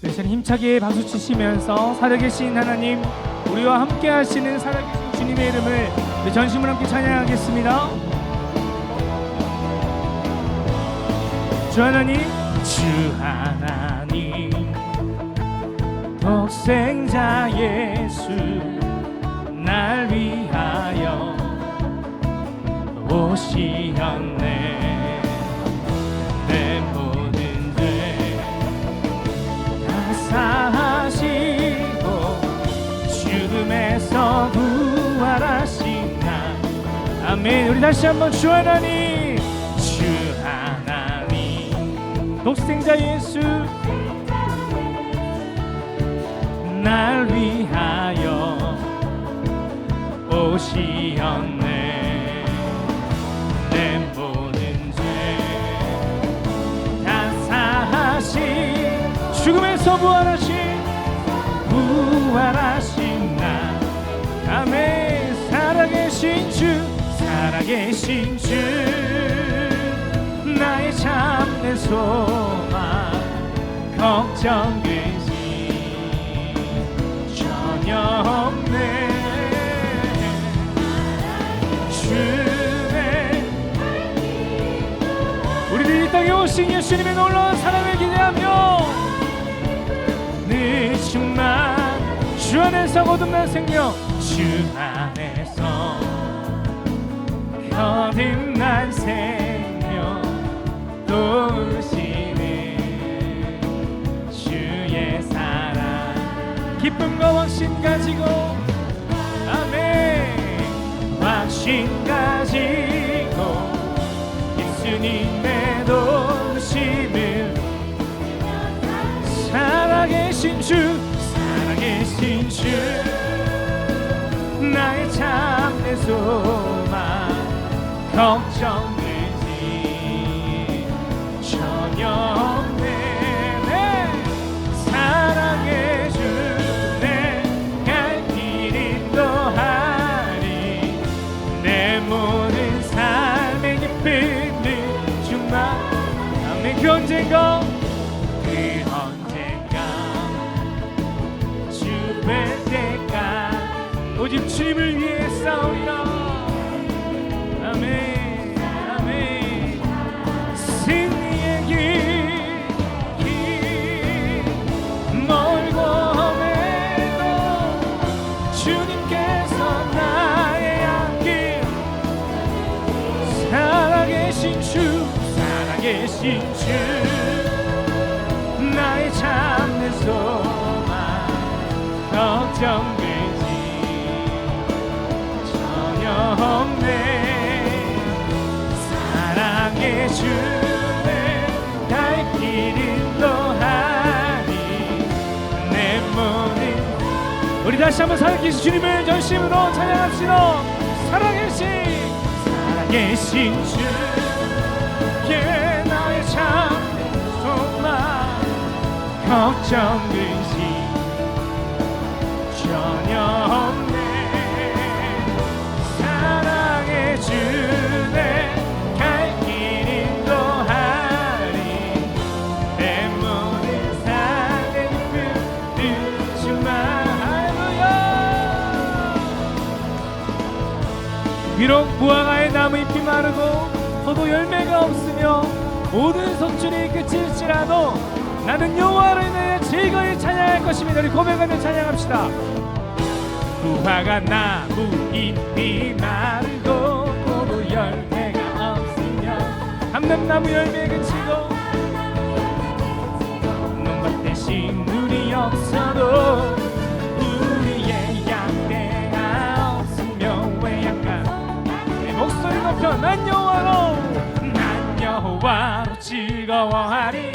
우리 시간 힘차게 박수 치시면서 살아계신 하나님, 우리와 함께 하시는 살아계신 주님의 이름을 우리 전심으로 함께 찬양하겠습니다. 주 하나님, 주 하나님, 독생자 예수 날 위하여 오시었네. 내 모든 죄 다 사하시고 죽음에서 부활하신 나. 아멘. 우리 다시 한번 주 하나님, 주 하나님, 독생자 예수 날 위하여 오시었네. 내 모든 죄 다 사하신 죽음에서 부활하신 나. 아멘. 살아계신 주, 살아계신 주, 나의 참된 소망, 걱정 근심 전혀 없네. 주의 우리들이 이 땅에 오신 예수님의 놀라운 사랑을 기대하며 늦지만 주 안에서 거듭난 생명, 주 안에서 거듭난 생명 도우시는 주의 사랑, 기쁨과 확신 가지고, 아멘. 확신 가지고 예수님의 도우심을, 살아계신 주, 살아계신 주, 나의 참된 소망, 걱정 근심 전혀 없네. 네. 사랑의 주내 갈 길 인도하리. 내 모든 삶의 기쁨을 주만. 아멘. 그 언젠가 주 뵐 때까 오직 주님을 위해 싸우리라. 아멘. 아멘. 승리의 길 멀고 험해도 주님께서 나의 앞길. 살아계신 주, 살아계신 주, 나의 참된 소망, 걱정 근심 전혀 없네. 사랑의 주내 갈 길 인도하리. 내 모든, 우리 다시 한번 살아계신 주님을 전심으로 찬양합시다. 살아계신 주, 예, 나의 참된 소망, 걱정 근심 전혀 없네. 사랑의 주내 갈 길 인도하리. 내 모든 삶의 기쁨 주만. 할렐루야. 비록 무화과의 나무 잎이 마르고 포도 열매가 없으며 모든 속준이 끝일지라도 나는 여호와를 인하여 즐거이 찬양할 것입니다. 우리 고백하며 찬양합시다. 무화과 나무 잎이 마르고 포도 열매가 없으며 감람나무 열매 그치고 논밭에 식물이 없어도 우리의 양떼가 없으며 왜 약간 내 목소리 높여 난 여호와로 즐거워하리.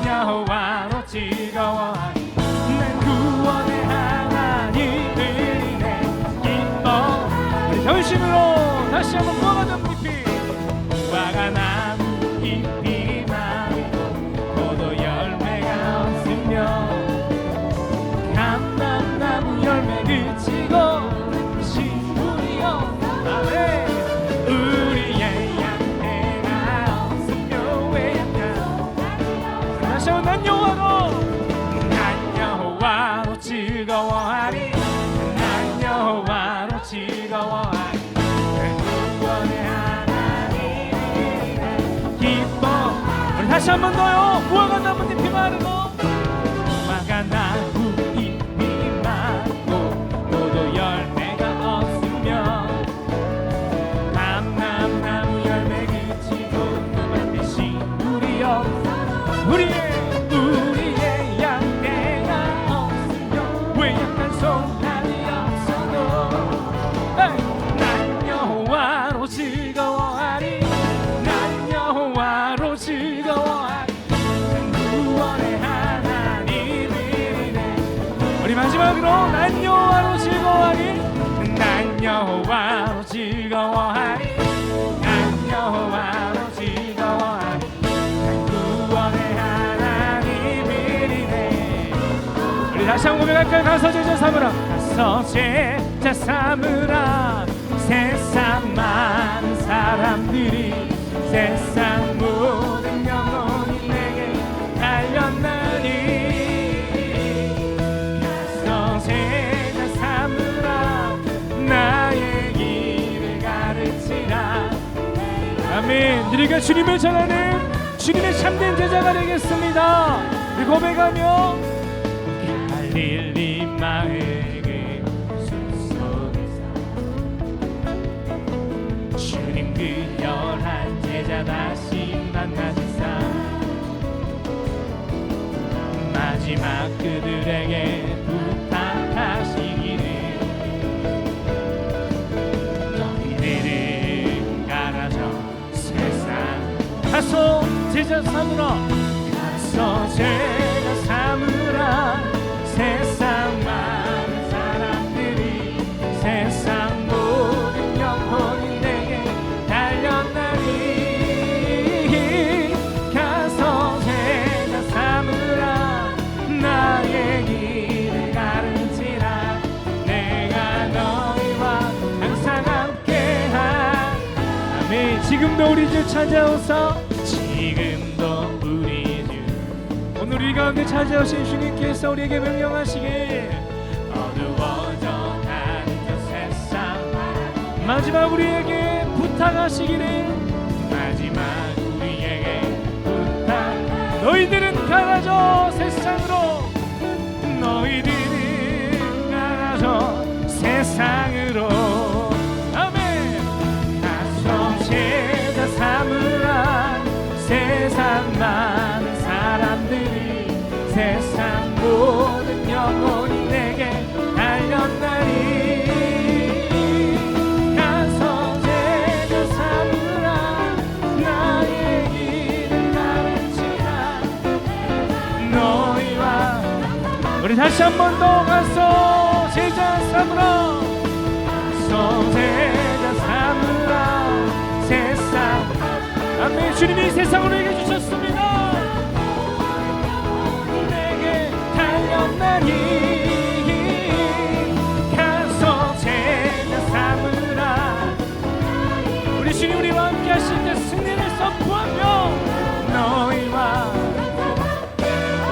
여호와로 즐거워하리. 난 구원의 하나님을 인해 기뻐. 우리 전심으로 다시 한번 무화과 잎이, 무화과 나무 잎이 마르고 포도 열매가 없으며 감람나무 열매 그치고 식물이 없네. 우리의 양떼가 없으며 왜 약간. 다시 한번 난 여호와로 다시 한 번 더요. 무화과 나뭇잎이 마르고 무화과 나뭇잎이 마르고 포도 열매가 없으면 감람나무 열매 그치고 그만 대신 우리 없어 우리의 양떼가 없으면 왜 약한 소나리 없어도 난 여호와로 즐거워하리 난 여호와로 즐거워하리 구원의 하나님이네. 우리 마지막으로 난 여호와로 즐거워하리 난 여호와로 즐거워하리 난 여호와로 즐거워하리 구원의 하나님이네. 우리 다시 한번 고백할까요? 가서 제자 삼으라 가서 제자 삼으라 세상 많은 사람들이 세상 모든 영혼이 내게 달렸나니 가서 제자 삼으라 나의 길을 가르치라. 아멘. 우리가 주님을 전하는 주님의 참된 제자가 되겠습니다. 우리 고백하며 갈릴리 마을 주님 그 열한 제자 다시 만나시사 마지막 그들에게 부탁하시기를 너희들은 가라져 세상 가서 제자 삼으라 가서 제자 삼으라 세상 많은 사람들이 세상 모든 영혼이 내게 달렸나니 가서 제자 삼으라 나의 길을 가르치라 내가 너희와 항상 함께한 아멘. 지금도 우리 주 찾아오사 지금도 우리 주 오늘 우리 가운데 찾아오신 주님께서 우리에게 명령하시길 어두워져 가는 저 세상 마지막 우리에게 부탁하시기를 마지막 우리에게 부탁 너희들은 가라져 세상으로 너희들은 가라져 세상으로 아멘. 가서 제자 삼으라 세상 많은 사람들이 세상 모든 영혼이 내게 달렸나니 가서 제자 삼으라 나의 길을 가르치라 너희와 우리 다시 한 번 더 가서 제자 삼으라 가서 제자 삼으라 세상 아멘. 주님이 세상을 우리에게 주셨습니다. 내게 달렸나니 가서 제자 삼으라 우리 주님 우리와 함께 하실 때 승리를 선포하며 너희와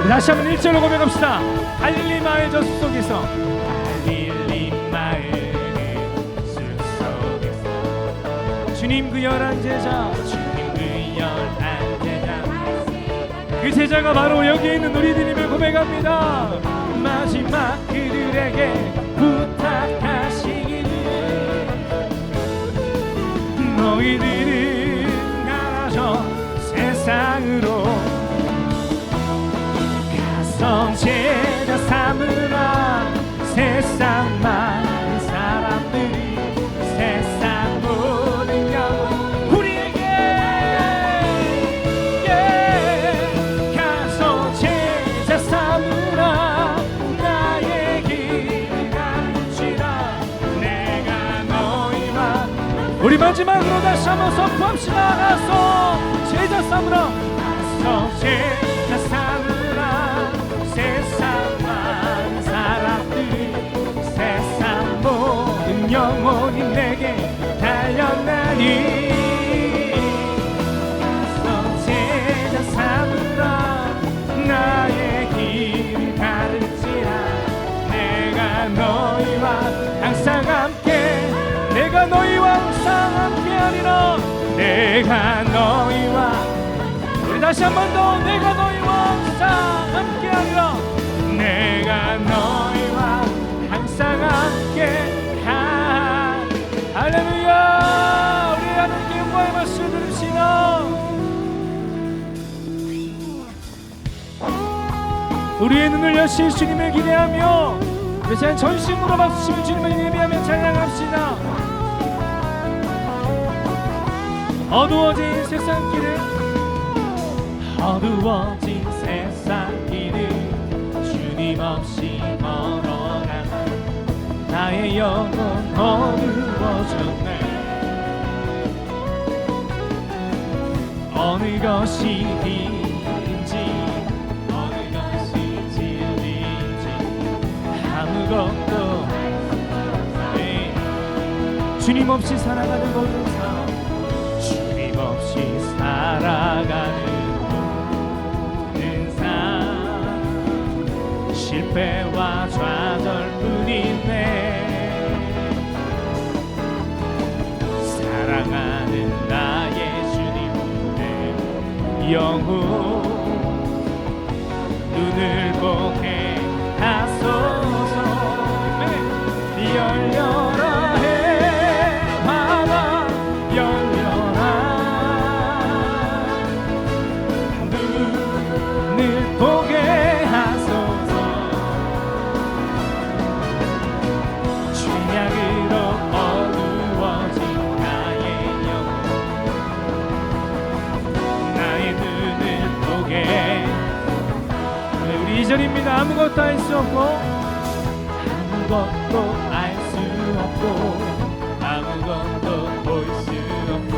우리 다시 한번 1절로 고백합시다. 갈릴리 마을 저수 속에서 갈릴리 마을 숲속에서 주님 그 열한 제자 주님 그 열한 제자 그 제자가 바로 여기 있는 우리들임을 고백합니다. 마지막 그들에게 부탁하시기를 너희들은 가라져 세상으로 가서 제자 삼으라 세상 많은 사람들이 세상 모든 영혼 우리에게 가서 제자 삼으라 나의 길을 가르치라 내가 너희와 우리 마지막으로 다시 한번 선포합시다. 가서 제자 삼으라 가서 제자 삼으라 세상 많은 사람들이 세상 모든 영혼이 내게 달렸나니 가서 제자 삼으라 나의 길을 가르치라 내가 너희와 항상 함께 내가 너희와 항상 함께하리라 내가 너희와 우리 다시 한 번 더 내가 너희와 항상 함께하리라. 내가 너희와 항상 함께하. 할렐루야. 우리 하나님께 영광의 말씀을 드립시다. 우리의 눈을 여시 주님을 기대하며 우리 전심으로 박수치며 주님을 예배하며 찬양합시다. 어두워진 세상길을 주님 없이 걸어가 나의 영혼 어두워졌네. 어느 것이 아무것도 주님 없이 살아가는 모든 삶, 주님 없이 살아가는 모든 삶, 실패와 좌절뿐이네. 사랑하는 나의 주님 내 영혼 눈을 보게 하소서. 열려라 해마다 열려라. 눈을 보게 하소서. 죄악으로 어두워진 나의 영혼 나의 눈을 보게. 우리 2절입니다. 아무것도 할 수 없고 아무것도 알 수 없고 아무것도 볼 수 없고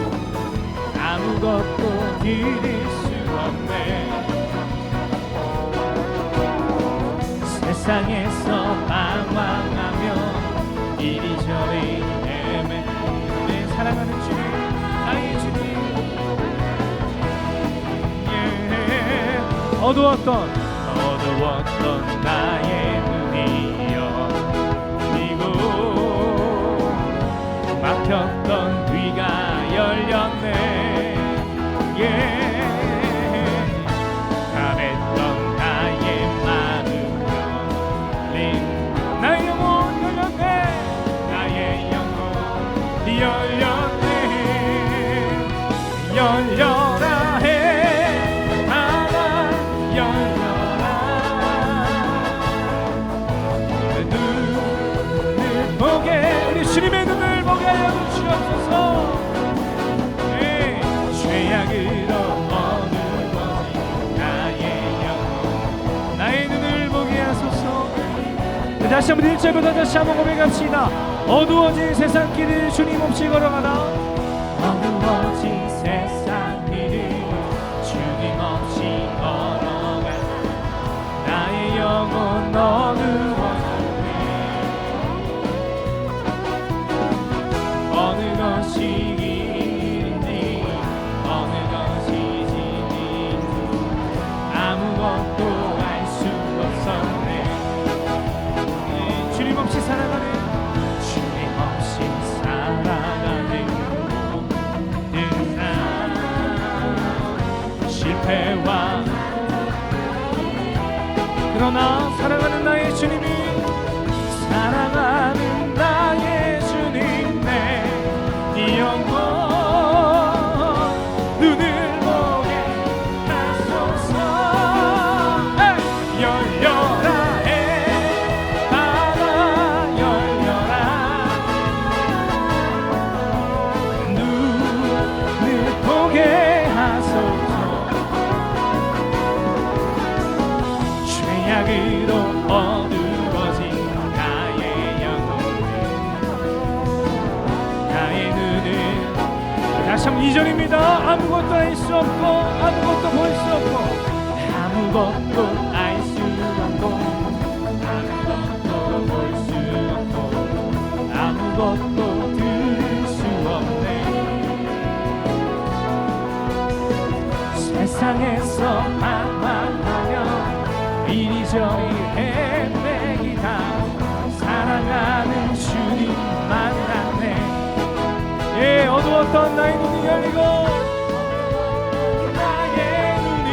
아무것도 드릴 수 없네. 세상에서 방황하며 이리저리 헤매 내 사랑하는 주님 나의 주님. 어두웠던 나의 막혔던 귀가 열렸네. 감했던 나의 마음 열린 나의 영혼 열렸네. 나의 영혼 열렸네. 열려라 해 하나 열려라. 눈을 보게 우리 주님의 눈을 보게 하여 주옵소서. 죄악으로 어두워진 나의 영혼 나의 눈을 보게 하소서. 다시 한번 1절부터 다시 한번 고백합시다. 어두워진 세상길을 주님 없이 걸어가다. 어두워진 세상길을 주님 없이 걸어가다. 나의 영혼 어두워졌네. 어느 것이 길인지 어느 것이 진인지 아무것도 알 수 없었네. 주님 없이 살아가는 주님 없이 살아가는 모든 삶, 실패와 그러나 사랑하는 나의 주님이 사랑하는 나의 주님 내 영혼 눈을 보게 하소서. 열려라 해 바다 열려라. 눈을 보게 하소서. 죄악으로 어두워진 나의 영혼 나의 눈을 다시 한번 2절입니다. 아무것도 알 수 없고 아무것도 볼 수 없고 아무것도 알 수 없고 아무것도 볼 수 없고 아무것도 들을 수 없네. 세상에서 방황하며 이리저리 헤매기다 사랑하는 주님 만났네. 어두웠던 나의 눈이 열리고 나의 눈이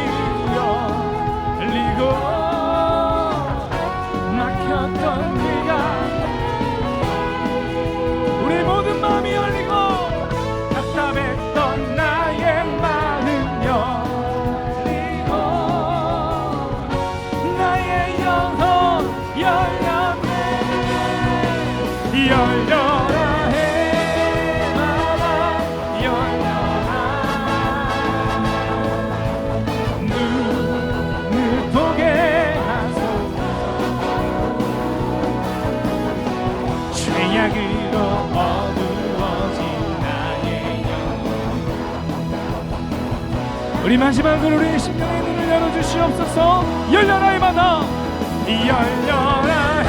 우리 마지막으로 우리 심령의 눈을 열어주시옵소서. 열려라 해마다, 열려라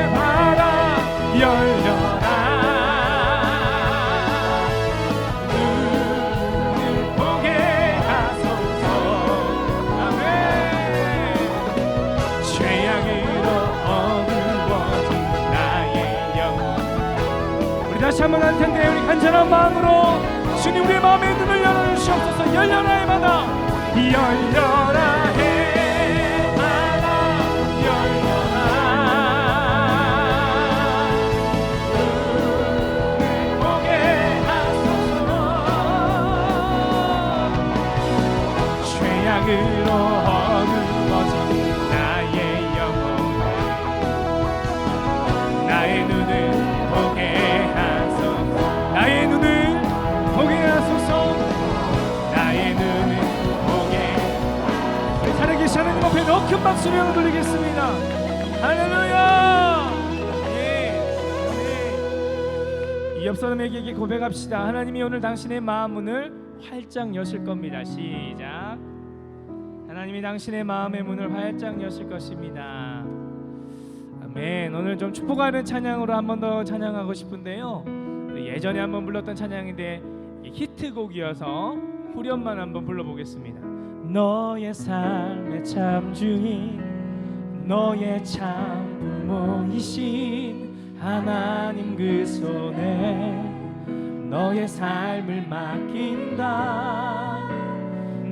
해마다, 열려라. 눈을 보게 하소서. 아멘. 죄악으로 어두워진 나의 영혼. 우리 다시 한번 할 텐데, 우리 간절한 마음으로 주님 우리의 마음의 눈을 열어주시옵소서. 열려라 해마다, 열려라 해마다, 열려라. 눈을 보게 하소서. 죄악으로 어두워진 나의 영혼, 나의 눈을 보게 하소서. 나의 눈을 보게 하소서. 나의 눈을 보게. 우리 살아계신 하나님 앞에 더 큰 박수를 돌리겠습니다. 할렐루야. 예. 이 옆 사람에게 고백합시다. 하나님이 오늘 당신의 마음 문을 활짝 여실 겁니다. 시작. 하나님이 당신의 마음의 문을 활짝 여실 것입니다. 아멘. 오늘 좀 축복하는 찬양으로 한 번 더 찬양하고 싶은데요, 예전에 한번 불렀던 찬양인데 히트곡이어서 후렴만 한번 불러보겠습니다. 너의 삶의 참 주인, 너의 참 부모이신 하나님 그 손에 너의 삶을 맡긴다.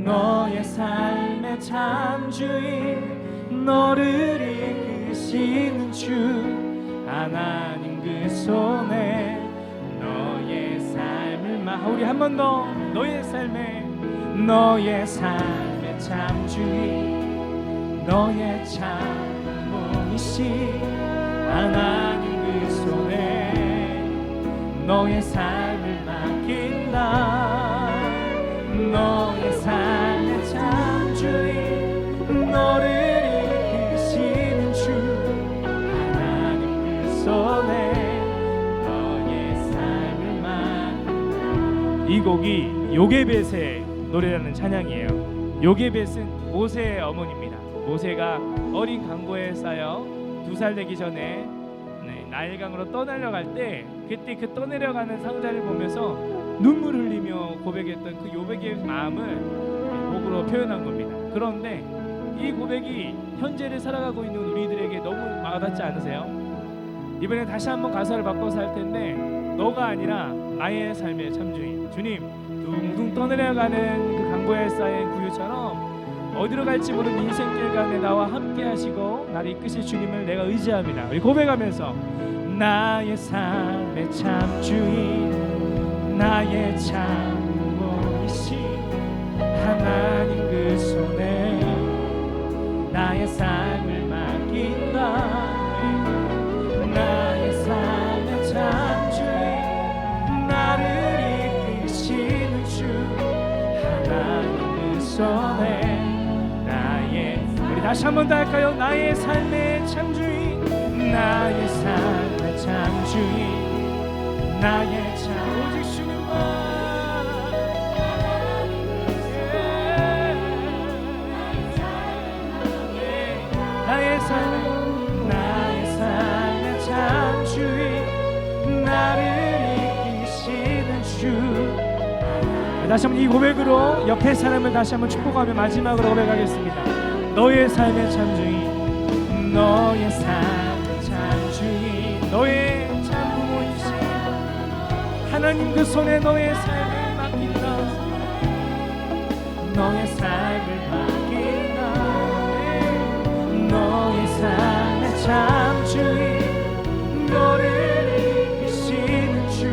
너의 삶의 참 주인, 너를 이끄시는 주 하나님 그 손에 너의 삶을 우리 한 번 더. 너의 삶의 참 주인, 너의 참 부모이신 하나님 그 손에 너의 삶을 맡긴다. 너의 삶의 참 주인, 너를 이끄시는 주 하나님 그 손에 이 곡이 요게벳의 노래라는 찬양이에요. 요게벳은 모세의 어머니입니다. 모세가 어린 강보에 쌓여 2살 되기 전에 나일강으로 떠내려갈 때, 그때 그 떠내려가는 상자를 보면서 눈물 흘리며 고백했던 그 요백의 마음을 곡으로 표현한 겁니다. 그런데 이 고백이 현재를 살아가고 있는 우리들에게 너무 와닿지 않으세요? 이번에 다시 한번 가사를 바꿔서 할 텐데, 너가 아니라 나의 삶의 참주인 주님, 둥둥 떠내려가는 그 강보에 쌓인 구유처럼 어디로 갈지 모르는 인생길 가운데 나와 함께 하시고 나를 이끄실 주님을 내가 의지합니다. 우리 고백하면서 나의 삶의 참주인, 나의 참부이신 하나님 그 손에 나의 삶을 맡긴다. 나의 삶의 참주인, 나를 이끄시는 주 하나님 그 손에 나의, 우리 다시 한 번 더 할까요? 나의 삶의 참주인, 나의 삶의 참주인, 나의 참 오직 주님만. 나의 삶의 참주인, 나를 이끄시는 주. 다시 한번 이 고백으로 옆에 사람을 다시 한번 축복하며 마지막으로 고백하겠습니다. 너의 삶의 참주인, 너의 삶의 참주인, 너의 참부모이신 하나님 그 손에 너의 삶을 맡긴다. 너의 삶을 맡긴다. 너의 삶의 참주인, 너를 이끄시는 주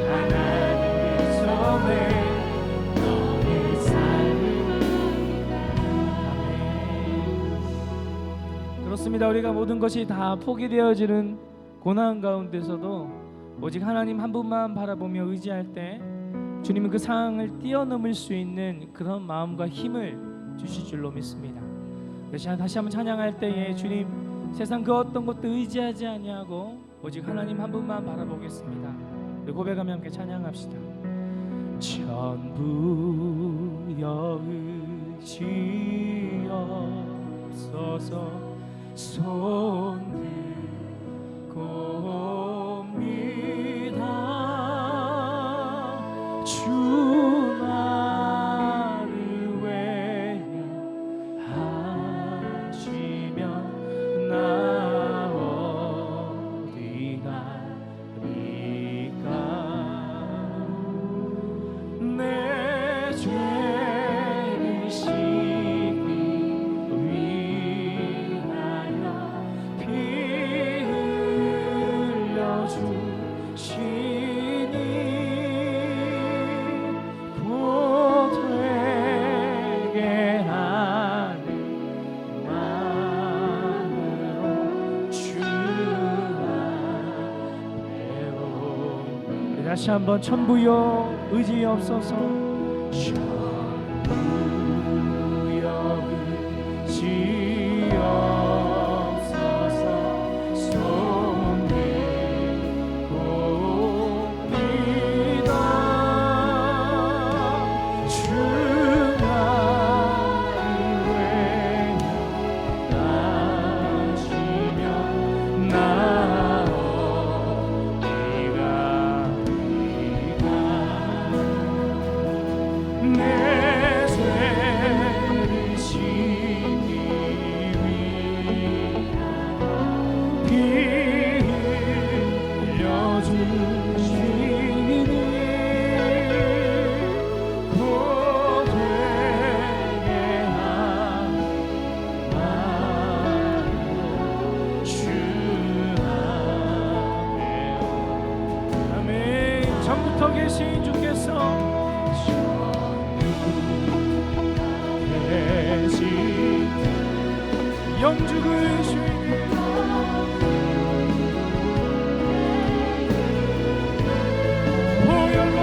하나님 그 손에 너의 삶을. 아멘. 그렇습니다. 우리가 모든 것이 다 포기되어지는 고난 가운데서도 오직 하나님 한 분만 바라보며 의지할 때 주님은 그 상황을 뛰어넘을 수 있는 그런 마음과 힘을 주실 줄로 믿습니다. 다시 한번 찬양할 때에 주님, 세상 그 어떤 것도 의지하지 아니하고 오직 하나님 한 분만 바라보겠습니다. 고백하며 함께 찬양합시다. 전부 여의지옵소서. 손 들고옵니다. 주 나를 외면하시면 나 어디 가리까. 내 죄를 씻기 위하여 피 흘려주시니 곧 되게 하는 마음으로 주 앞에 옵니다. 다시 한번 천부여 의지옵소서. 천부여 의지옵소서. 손 들고옵니다. 주 나를 외면하시면 나 내 죄를 씻기 위하여 피 흘려주시니 곧 되게 하는 마음으로 주 앞에. 아멘. 전부터 계신 주께서 영죽을 주님 보혈로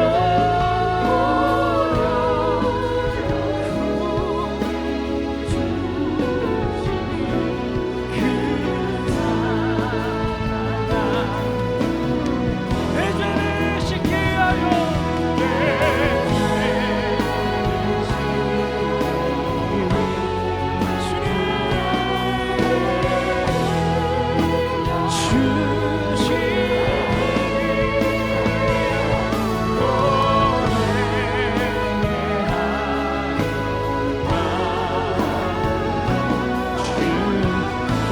그 사랑 내 죄를 씻게 하여 내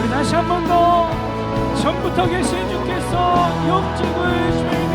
다시 한 번 더 전부터 계신 주께서 영적을 주님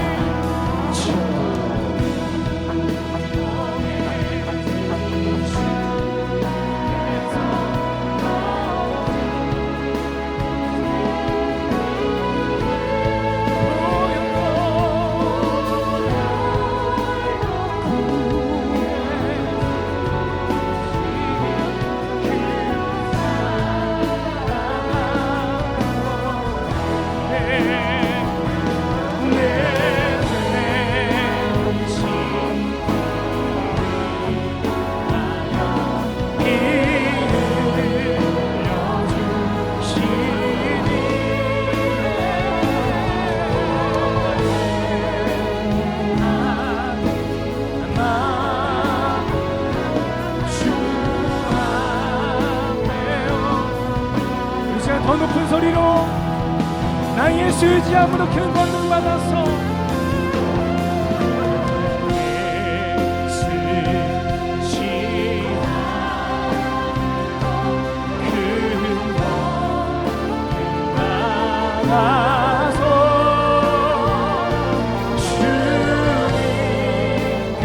더 높은 소리로 나 예수 의지함으로 큰 권능 받았어. 예수 의지함 큰 권능 받아서 주님께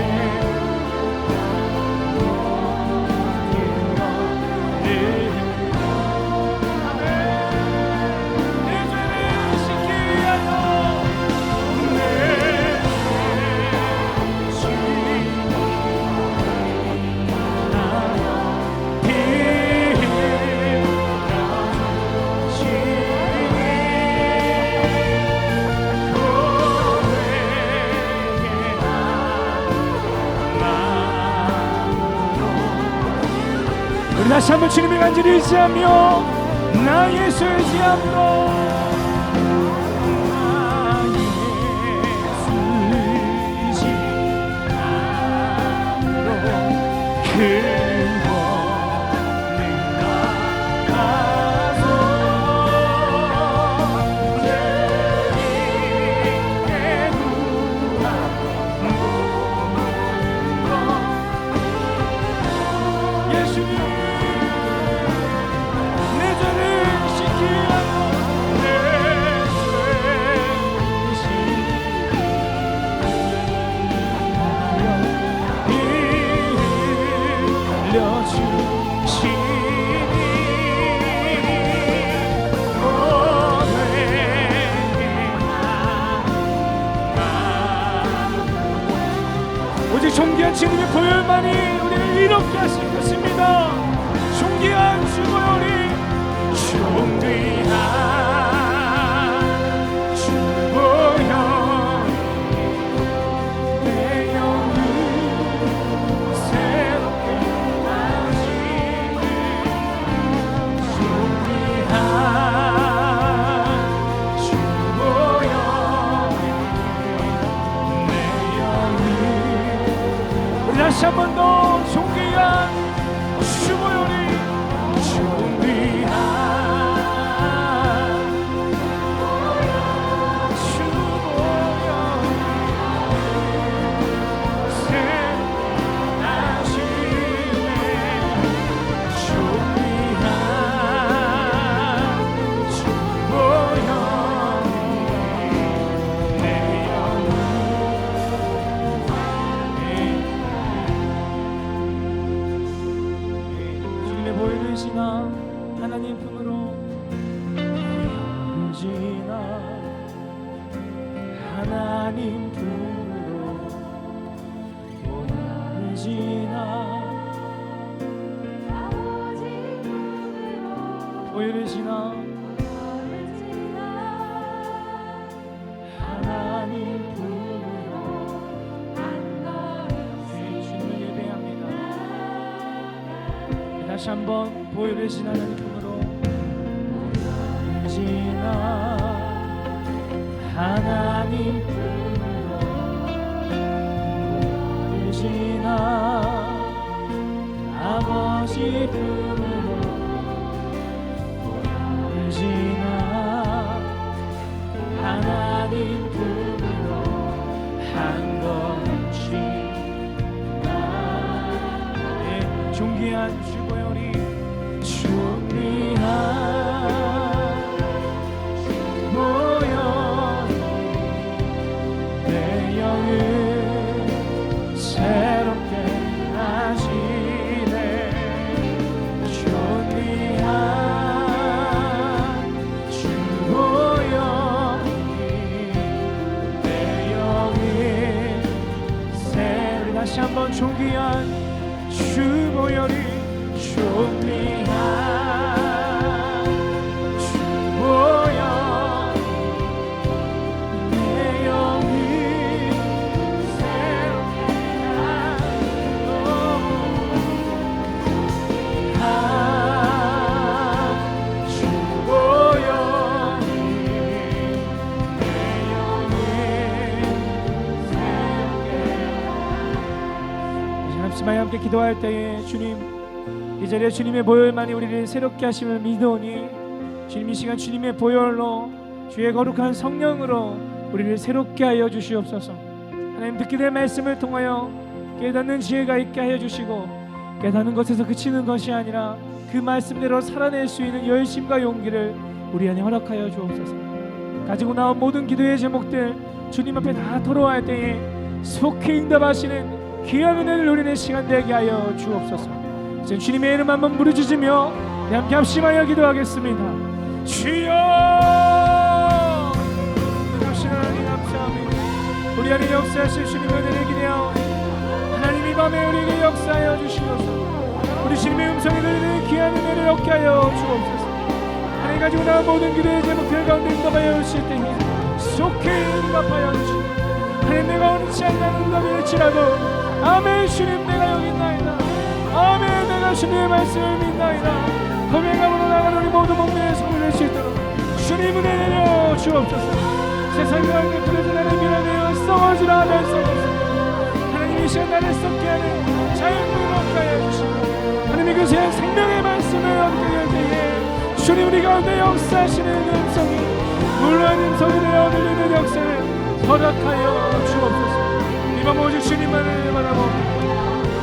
우리 다시 한번 주님의 간절히 의지하며 나 예수 의지함으로 나 예수 의지함으로 존귀한 주님의 보혈만이 우리를 이롭게 하실 것입니다. 존귀한 주 보혈이 존귀한 주 보혈 내 영을 새롭게 하시네. 존귀한 주 보혈 내 영을 우리 다시 한 번 더 존귀한 주 보혈이 존귀한 하나님 품으로 지나 하나님 품으로 지나 보혈을 지나 하나님 품으로 주님을 예배합니다. 다시 한번 보혈을 지나 하나님 품으로 지나 하나님 품으로 지나 아버지 품으로 지나 하나님 품으로 한 걸음씩 나의 존귀한 주 보혈이 존귀한 새롭게 하시네. 존귀한 주 보혈이 내 영을 새롭게 다시 한번 존귀한 주 보혈이 존귀한 주 보혈 내 영을 함께 기도할 때에 주님 이 자리에 주님의 보혈만이 우리를 새롭게 하심을 믿으오니 주님 이 시간 주님의 보혈로 주의 거룩한 성령으로 우리를 새롭게 하여 주시옵소서. 하나님 듣게 될 말씀을 통하여 깨닫는 지혜가 있게 하여 주시고 깨닫는 것에서 그치는 것이 아니라 그 말씀대로 살아낼 수 있는 열심과 용기를 우리 안에 허락하여 주옵소서. 가지고 나온 모든 기도의 제목들 주님 앞에 다 돌아갈 때에 속히 응답하시는 귀한 은혜를 누리는 시간 되게 하여 주옵소서. 이제 주님의 이름 한번 부르짖으며 함께 합심하여 기도하겠습니다. 주여 하나님 감사합니다. 우리 안에 역사하실 주님의 은혜를 기대하오니 하나님 이 밤에 우리에게 역사하여 주시옵소서. 우리 주님의 음성에 들리는 귀한 은혜를 얻게 하여 주옵소서. 하나님 가지고 나온 모든 기도의 제목들 가운데 응답하여 주실 때에 속히 응답하여 주시옵소서. 하나님 내가 원치 않는 응답일지라도 아멘 주님 내가 여기 있나이다. 아멘 내가 주님의 말씀을 믿나이다. 고백함으로 나가는 우리 모두 목매에 손을 낼 수 있도록 주님 은혜 내려 주옵소서. 세상 가운데 부러진 나를 밀어내어 썩어지라 하면 썩어서 하나님 이 시간 나를 썩게 하는 자연을 얻게 하여 주시고 하나님의 그 생명의 말씀을 얻게 될 때에 주님 우리 가운데 역사하시는 음성이 물러한 음성이 되어 들리는 역사를 허락하여 주옵소서. 이밤 오직 주님만을 바라보고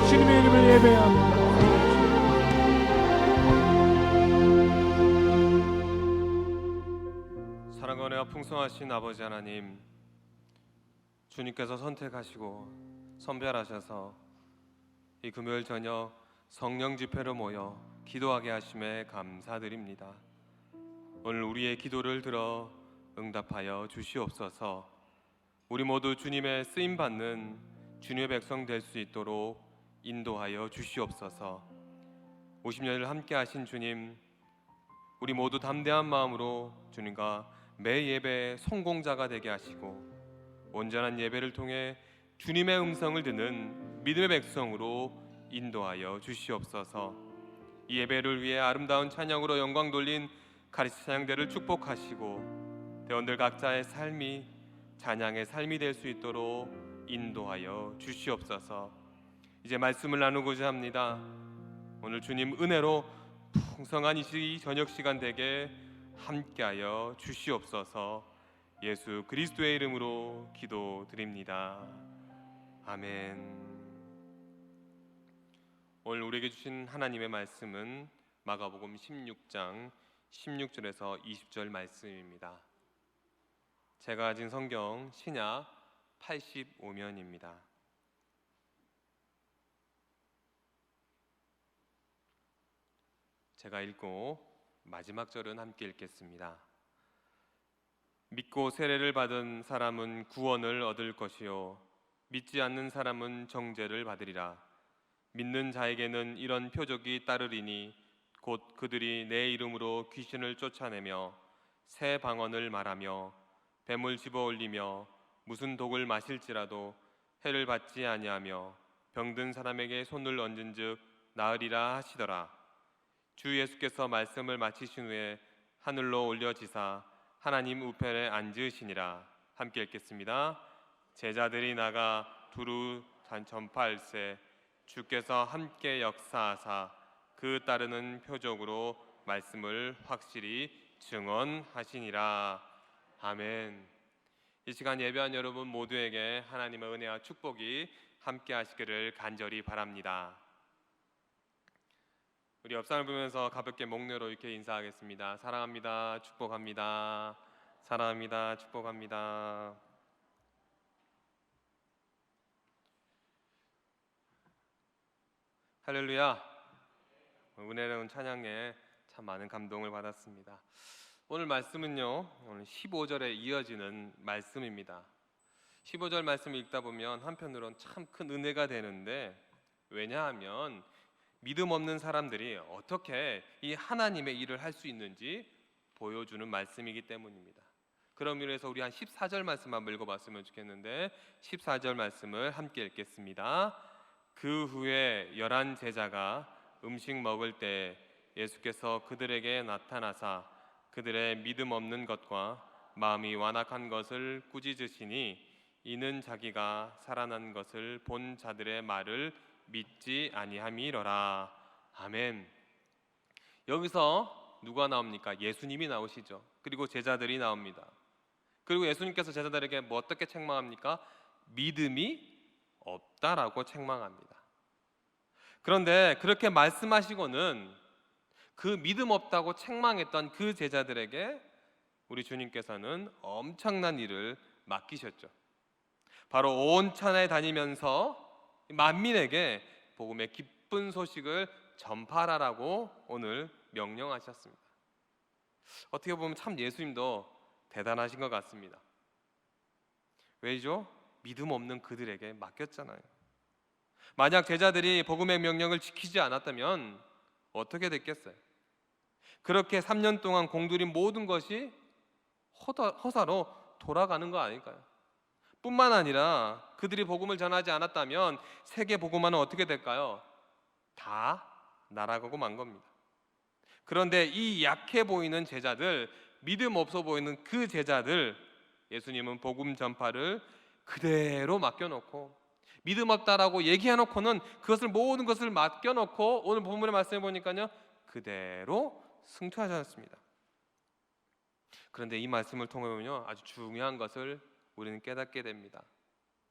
주님의 이름을 예배합니다. 사랑과 은혜와 풍성하신 아버지 하나님, 주님께서 선택하시고 선별하셔서 이 금요일 저녁 성령 집회로 모여 기도하게 하심에 감사드립니다. 오늘 우리의 기도를 들어 응답하여 주시옵소서. 우리 모두 주님의 쓰임받는 주님의 백성 될 수 있도록 인도하여 주시옵소서. 50년을 함께 하신 주님, 우리 모두 담대한 마음으로 주님과 매 예배의 성공자가 되게 하시고 온전한 예배를 통해 주님의 음성을 듣는 믿음의 백성으로 인도하여 주시옵소서. 이 예배를 위해 아름다운 찬양으로 영광 돌린 카리스 찬양대를 축복하시고 대원들 각자의 삶이 찬양의 삶이 될 수 있도록 인도하여 주시옵소서. 이제 말씀을 나누고자 합니다. 오늘 주님 은혜로 풍성한 이 저녁 시간 되게 함께하여 주시옵소서. 예수 그리스도의 이름으로 기도드립니다. 아멘. 오늘 우리에게 주신 하나님의 말씀은 마가복음 16장 16절에서 20절 말씀입니다. 제가 가진 성경 신약 85면입니다. 제가 읽고 마지막 절은 함께 읽겠습니다. 믿고 세례를 받은 사람은 구원을 얻을 것이요 믿지 않는 사람은 정죄를 받으리라. 믿는 자에게는 이런 표적이 따르리니 곧 그들이 내 이름으로 귀신을 쫓아내며 새 방언을 말하며 뱀을 집어올리며 무슨 독을 마실지라도 해를 받지 아니하며 병든 사람에게 손을 얹은즉 나으리라 하시더라. 주 예수께서 말씀을 마치신 후에 하늘로 올려지사 하나님 우편에 앉으시니라. 함께 읽겠습니다. 제자들이 나가 두루 전파할세 주께서 함께 역사하사 그 따르는 표적으로 말씀을 확실히 증언하시니라. 아멘. 이 시간 예배한 여러분 모두에게 하나님의 은혜와 축복이 함께 하시기를 간절히 바랍니다. 우리 옆 사람을 보면서 가볍게 목례로 이렇게 인사하겠습니다. 사랑합니다. 축복합니다. 사랑합니다. 축복합니다. 할렐루야. 은혜로운 찬양에 참 많은 감동을 받았습니다. 오늘 말씀은요, 오늘 15절에 이어지는 말씀입니다. 15절 말씀을 읽다 보면 한편으로는 참 큰 은혜가 되는데, 왜냐하면 믿음 없는 사람들이 어떻게 이 하나님의 일을 할 수 있는지 보여주는 말씀이기 때문입니다. 그럼 이래서 우리 한 14절 말씀 한번 읽어봤으면 좋겠는데 14절 말씀을 함께 읽겠습니다. 그 후에 11 제자가 음식 먹을 때 예수께서 그들에게 나타나사 그들의 믿음 없는 것과 마음이 완악한 것을 꾸짖으시니 이는 자기가 살아난 것을 본 자들의 말을 믿지 아니함이로라. 아멘. 여기서 누가 나옵니까? 예수님이 나오시죠. 그리고 제자들이 나옵니다. 그리고 예수님께서 제자들에게 뭐 어떻게 책망합니까? 믿음이 없다라고 책망합니다. 그런데 그렇게 말씀하시고는 그 믿음 없다고 책망했던 그 제자들에게 우리 주님께서는 엄청난 일을 맡기셨죠. 바로 온 천하에 다니면서 만민에게 복음의 기쁜 소식을 전파하라고 오늘 명령하셨습니다. 어떻게 보면 참 예수님도 대단하신 것 같습니다. 왜죠? 믿음 없는 그들에게 맡겼잖아요. 만약 제자들이 복음의 명령을 지키지 않았다면 어떻게 됐겠어요? 그렇게 3년 동안 공들인 모든 것이 허사로 돌아가는 거 아닐까요? 뿐만 아니라 그들이 복음을 전하지 않았다면 세계 복음화는 어떻게 될까요? 다 날아가고 만 겁니다. 그런데 이 약해 보이는 제자들, 믿음 없어 보이는 그 제자들, 예수님은 복음 전파를 그대로 맡겨놓고 믿음 없다라고 얘기해놓고는 그것을 모든 것을 맡겨놓고 오늘 본문의 말씀해 보니까요 그대로 승천하셨습니다. 그런데 이 말씀을 통해 보면요 아주 중요한 것을 우리는 깨닫게 됩니다.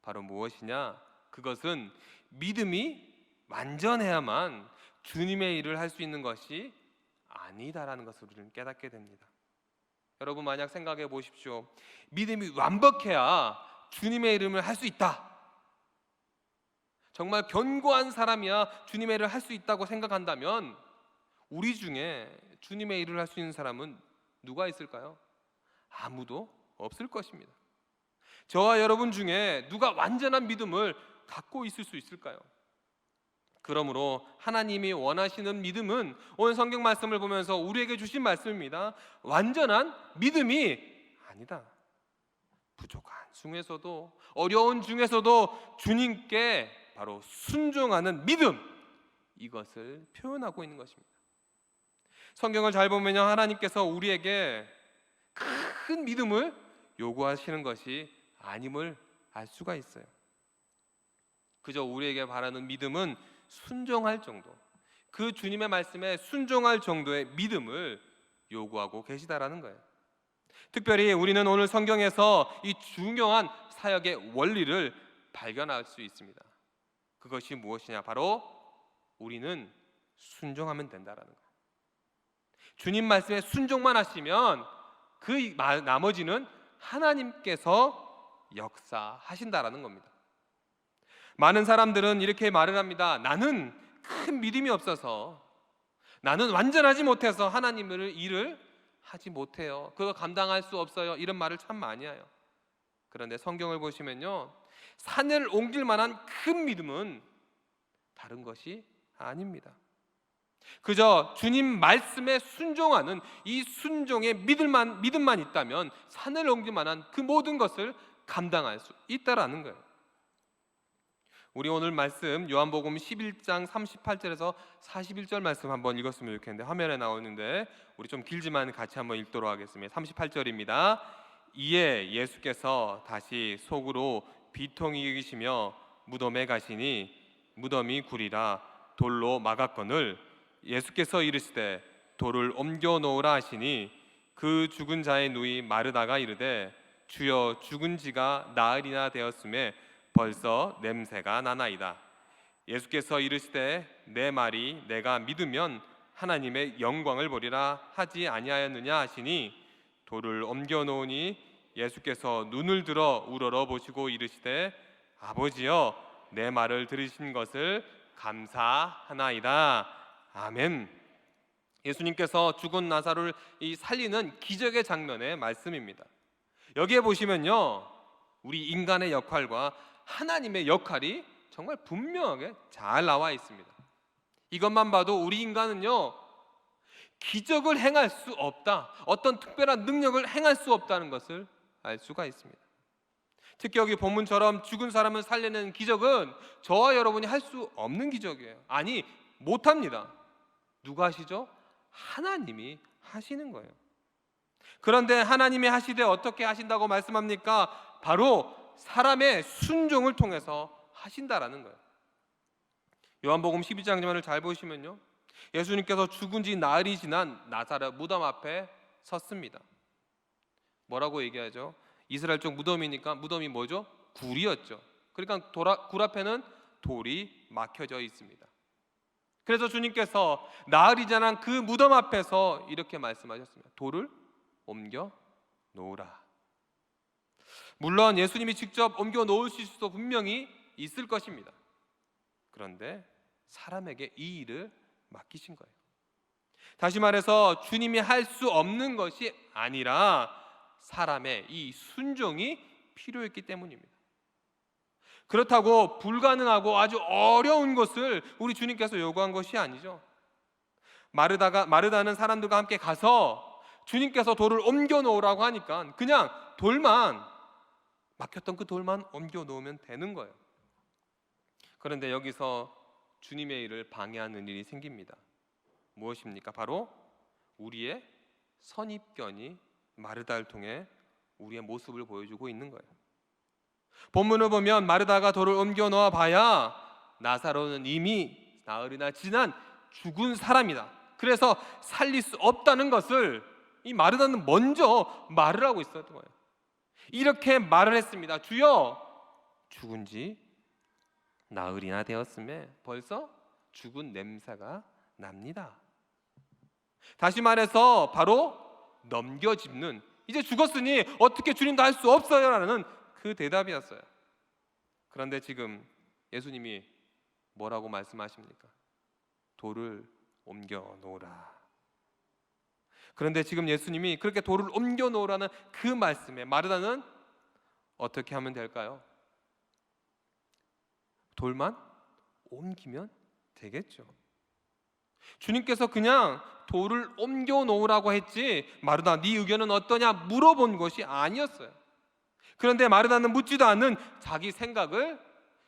바로 무엇이냐? 그것은 믿음이 완전해야만 주님의 일을 할 수 있는 것이 아니다라는 것을 우리는 깨닫게 됩니다. 여러분 만약 생각해 보십시오. 믿음이 완벽해야 주님의 이름을 할 수 있다. 정말 견고한 사람이야 주님의 일을 할 수 있다고 생각한다면 우리 중에 주님의 일을 할 수 있는 사람은 누가 있을까요? 아무도 없을 것입니다. 저와 여러분 중에 누가 완전한 믿음을 갖고 있을 수 있을까요? 그러므로 하나님이 원하시는 믿음은 오늘 성경 말씀을 보면서 우리에게 주신 말씀입니다. 완전한 믿음이 아니다. 부족한 중에서도, 어려운 중에서도 주님께 바로 순종하는 믿음, 이것을 표현하고 있는 것입니다. 성경을 잘 보면요, 하나님께서 우리에게 큰 믿음을 요구하시는 것이 아님을 알 수가 있어요. 그저 우리에게 바라는 믿음은 순종할 정도, 그 주님의 말씀에 순종할 정도의 믿음을 요구하고 계시다라는 거예요. 특별히 우리는 오늘 성경에서 이 중요한 사역의 원리를 발견할 수 있습니다. 그것이 무엇이냐? 바로 우리는 순종하면 된다라는 거예요. 주님 말씀에 순종만 하시면 그 나머지는 하나님께서 역사하신다라는 겁니다. 많은 사람들은 이렇게 말을 합니다. 나는 큰 믿음이 없어서, 나는 완전하지 못해서 하나님의 일을 하지 못해요. 그거 감당할 수 없어요. 이런 말을 참 많이 해요. 그런데 성경을 보시면요, 산을 옮길 만한 큰 믿음은 다른 것이 아닙니다. 그저 주님 말씀에 순종하는 이 순종의 믿음만 있다면 산을 옮길 만한 그 모든 것을 감당할 수 있다라는 거예요. 우리 오늘 말씀 요한복음 11장 38절에서 41절 말씀 한번 읽었으면 좋겠는데, 화면에 나오는데 우리 좀 길지만 같이 한번 읽도록 하겠습니다. 38절입니다. 이에 예수께서 다시 속으로 비통히 여기시며 무덤에 가시니 무덤이 구리라 돌로 막았거늘 예수께서 이르시되 돌을 옮겨 놓으라 하시니 그 죽은 자의 누이 마르다가 이르되 주여 죽은 지가 나흘이나 되었음에 벌써 냄새가 나나이다. 예수께서 이르시되 내 말이 내가 믿으면 하나님의 영광을 보리라 하지 아니하였느냐 하시니 돌을 옮겨 놓으니 예수께서 눈을 들어 우러러 보시고 이르시되 아버지여 내 말을 들으신 것을 감사하나이다. 아멘. 예수님께서 죽은 나사로를 살리는 기적의 장면의 말씀입니다. 여기에 보시면요, 우리 인간의 역할과 하나님의 역할이 정말 분명하게 잘 나와 있습니다. 이것만 봐도 우리 인간은요, 기적을 행할 수 없다, 어떤 특별한 능력을 행할 수 없다는 것을 알 수가 있습니다. 특히 여기 본문처럼 죽은 사람을 살리는 기적은 저와 여러분이 할 수 없는 기적이에요. 아니, 못합니다. 누가 하시죠? 하나님이 하시는 거예요. 그런데 하나님이 하시되 어떻게 하신다고 말씀합니까? 바로 사람의 순종을 통해서 하신다라는 거예요. 요한복음 12장을 잘 보시면요, 예수님께서 죽은 지 나흘이 지난 나사렛 무덤 앞에 섰습니다. 뭐라고 얘기하죠? 이스라엘 쪽 무덤이니까 무덤이 뭐죠? 굴이었죠. 그러니까 굴 앞에는 돌이 막혀져 있습니다. 그래서 주님께서 나흘이 지난 그 무덤 앞에서 이렇게 말씀하셨습니다. 돌을 옮겨 놓으라. 물론 예수님이 직접 옮겨 놓으실 수도 분명히 있을 것입니다. 그런데 사람에게 이 일을 맡기신 거예요. 다시 말해서 주님이 할 수 없는 것이 아니라 사람의 이 순종이 필요했기 때문입니다. 그렇다고 불가능하고 아주 어려운 것을 우리 주님께서 요구한 것이 아니죠. 마르다는 사람들과 함께 가서 주님께서 돌을 옮겨 놓으라고 하니까 그냥 막혔던 그 돌만 옮겨 놓으면 되는 거예요. 그런데 여기서 주님의 일을 방해하는 일이 생깁니다. 무엇입니까? 바로 우리의 선입견이 마르다를 통해 우리의 모습을 보여주고 있는 거예요. 본문을 보면 마르다가 돌을 옮겨 놓아 봐야 나사로는 이미 나흘이나 지난 죽은 사람이다. 그래서 살릴 수 없다는 것을 이 마르다는 먼저 말을 하고 있었던 거예요. 이렇게 말을 했습니다. 주여 죽은 지 나흘이나 되었음에 벌써 죽은 냄새가 납니다. 다시 말해서 바로 넘겨짚는, 이제 죽었으니 어떻게 주님도 할 수 없어요 라는 그 대답이었어요. 그런데 지금 예수님이 뭐라고 말씀하십니까? 돌을 옮겨 놓으라. 그런데 지금 예수님이 그렇게 돌을 옮겨 놓으라는 그 말씀에 마르다는 어떻게 하면 될까요? 돌만 옮기면 되겠죠. 주님께서 그냥 돌을 옮겨 놓으라고 했지 마르다 네 의견은 어떠냐 물어본 것이 아니었어요. 그런데 마르다는 묻지도 않는 자기 생각을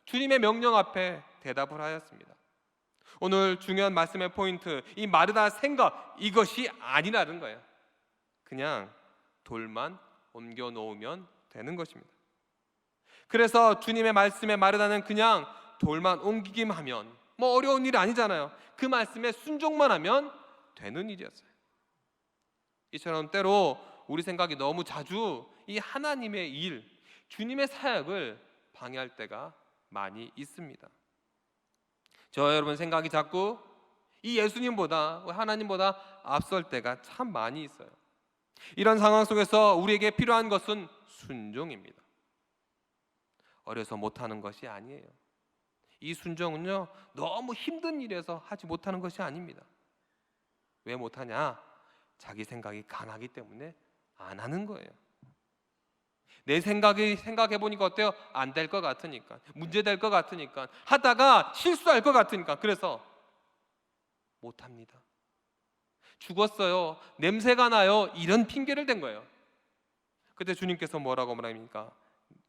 주님의 명령 앞에 대답을 하였습니다. 오늘 중요한 말씀의 포인트, 이 마르다 생각, 이것이 아니라는 거예요. 그냥 돌만 옮겨 놓으면 되는 것입니다. 그래서 주님의 말씀에 마르다는 그냥 돌만 옮기기만 하면 뭐 어려운 일이 아니잖아요. 그 말씀에 순종만 하면 되는 일이었어요. 이처럼 때로 우리 생각이 너무 자주 이 하나님의 일, 주님의 사역을 방해할 때가 많이 있습니다. 저 여러분 생각이 자꾸 이 예수님보다 하나님보다 앞설 때가 참 많이 있어요. 이런 상황 속에서 우리에게 필요한 것은 순종입니다. 어려서 못하는 것이 아니에요. 이 순종은요 너무 힘든 일에서 하지 못하는 것이 아닙니다. 왜 못하냐? 자기 생각이 강하기 때문에 안 하는 거예요. 내 생각이 생각해보니까 어때요? 안 될 것 같으니까, 문제될 것 같으니까, 하다가 실수할 것 같으니까, 그래서 못합니다. 죽었어요, 냄새가 나요, 이런 핑계를 댄 거예요. 그때 주님께서 뭐라고 말합니까?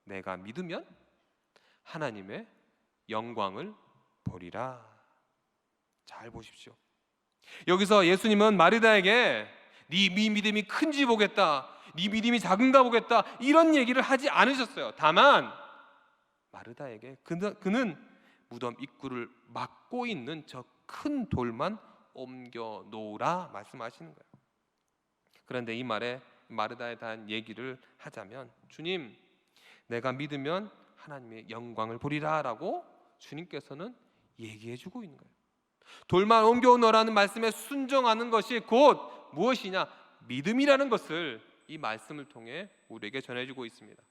내가 믿으면 하나님의 영광을 보리라. 잘 보십시오. 여기서 예수님은 마르다에게 네 믿음이 큰지 보겠다, 네 믿음이 작은가 보겠다, 이런 얘기를 하지 않으셨어요. 다만 마르다에게 그는 무덤 입구를 막고 있는 저 큰 돌만 옮겨 놓으라 말씀하시는 거예요. 그런데 이 말에 마르다에 대한 얘기를 하자면, 주님, 내가 믿으면 하나님의 영광을 보리라 라고 주님께서는 얘기해 주고 있는 거예요. 돌만 옮겨 놓으라는 말씀에 순종하는 것이 곧 무엇이냐? 믿음이라는 것을 이 말씀을 통해 우리에게 전해주고 있습니다.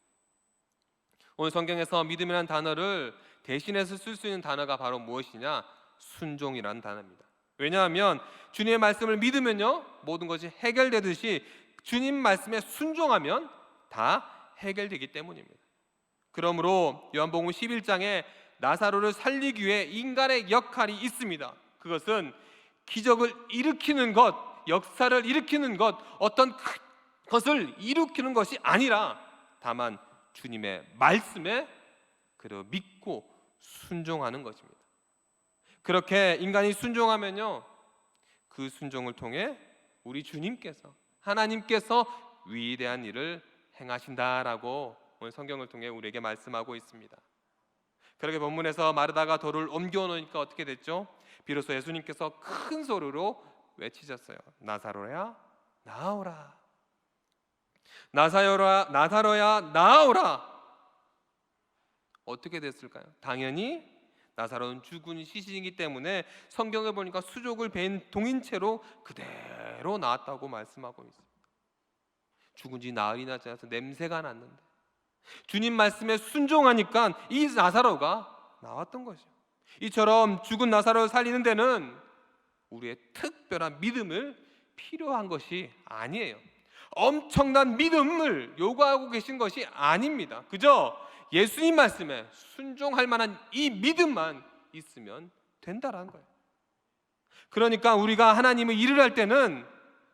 오늘 성경에서 믿음이라는 단어를 대신해서 쓸 수 있는 단어가 바로 무엇이냐? 순종이라는 단어입니다. 왜냐하면 주님의 말씀을 믿으면요 모든 것이 해결되듯이 주님 말씀에 순종하면 다 해결되기 때문입니다. 그러므로 요한복음 11장에 나사로를 살리기 위해 인간의 역할이 있습니다. 그것은 기적을 일으키는 것, 역사를 일으키는 것, 어떤 것을 일으키는 것이 아니라 다만 주님의 말씀에 그를 믿고 순종하는 것입니다. 그렇게 인간이 순종하면요 그 순종을 통해 우리 주님께서, 하나님께서 위대한 일을 행하신다라고 오늘 성경을 통해 우리에게 말씀하고 있습니다. 그렇게 본문에서 마르다가 돌을 옮겨 놓으니까 어떻게 됐죠? 비로소 예수님께서 큰 소리로 외치셨어요. 나사로야 나오라. 나사로야 나오라. 어떻게 됐을까요? 당연히 나사로는 죽은 시신이기 때문에 성경을 보니까 수족을 벤 동인채로 그대로 나왔다고 말씀하고 있습니다. 죽은 지 나흘이 나지 않아서 냄새가 났는데 주님 말씀에 순종하니까 이 나사로가 나왔던 것이죠. 이처럼 죽은 나사로를 살리는 데는 우리의 특별한 믿음을 필요한 것이 아니에요. 엄청난 믿음을 요구하고 계신 것이 아닙니다. 그저 예수님 말씀에 순종할 만한 이 믿음만 있으면 된다라는 거예요. 그러니까 우리가 하나님의 일을 할 때는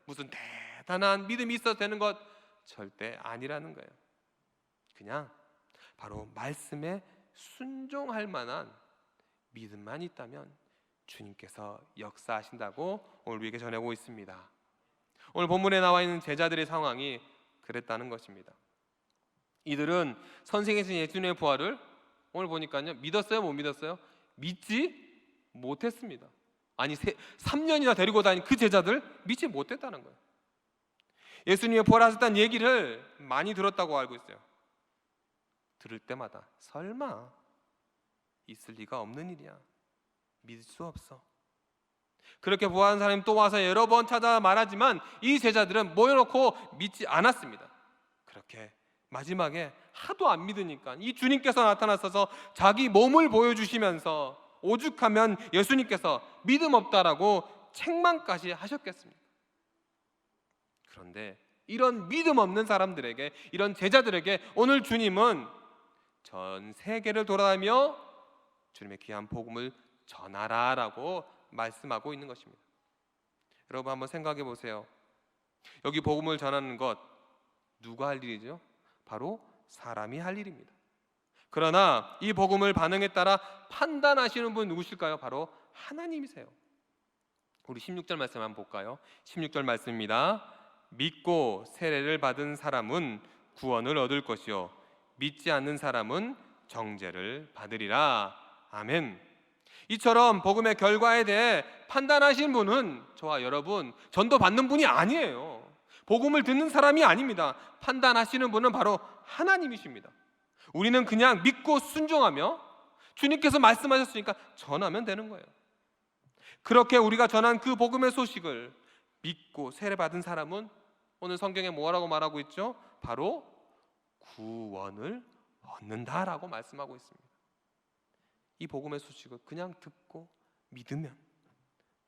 무슨 대단한 믿음이 있어도 되는 것 절대 아니라는 거예요. 그냥 바로 말씀에 순종할 만한 믿음만 있다면 주님께서 역사하신다고 오늘 우리에게 전하고 있습니다. 오늘 본문에 나와 있는 제자들의 상황이 그랬다는 것입니다. 이들은 선생이신 예수님의 부활을 오늘 보니까요 믿었어요? 못 믿었어요? 믿지 못했습니다. 아니 3년이나 데리고 다닌 그 제자들 믿지 못했다는 거예요. 예수님의 부활하셨다는 얘기를 많이 들었다고 알고 있어요. 들을 때마다 설마 있을 리가 없는 일이야, 믿을 수 없어. 그렇게 부활한 사람이 또 와서 여러 번 찾아 말하지만 이 제자들은 모여놓고 믿지 않았습니다. 그렇게 마지막에 하도 안 믿으니까 이 주님께서 나타나셔서 자기 몸을 보여주시면서 오죽하면 예수님께서 믿음 없다라고 책망까지 하셨겠습니까? 그런데 이런 믿음 없는 사람들에게, 이런 제자들에게 오늘 주님은 전 세계를 돌아다니며 주님의 귀한 복음을 전하라라고 말씀하고 있는 것입니다. 여러분 한번 생각해 보세요. 여기 복음을 전하는 것 누가 할 일이죠? 바로 사람이 할 일입니다. 그러나 이 복음을 반응에 따라 판단하시는 분 누구실까요? 바로 하나님이세요. 우리 16절 말씀 한번 볼까요? 16절 말씀입니다. 믿고 세례를 받은 사람은 구원을 얻을 것이요 믿지 않는 사람은 정죄를 받으리라. 아멘. 이처럼 복음의 결과에 대해 판단하시는 분은 저와 여러분, 전도 받는 분이 아니에요. 복음을 듣는 사람이 아닙니다. 판단하시는 분은 바로 하나님이십니다. 우리는 그냥 믿고 순종하며 주님께서 말씀하셨으니까 전하면 되는 거예요. 그렇게 우리가 전한 그 복음의 소식을 믿고 세례받은 사람은 오늘 성경에 뭐라고 말하고 있죠? 바로 구원을 얻는다라고 말씀하고 있습니다. 이 복음의 소식을 그냥 듣고 믿으면,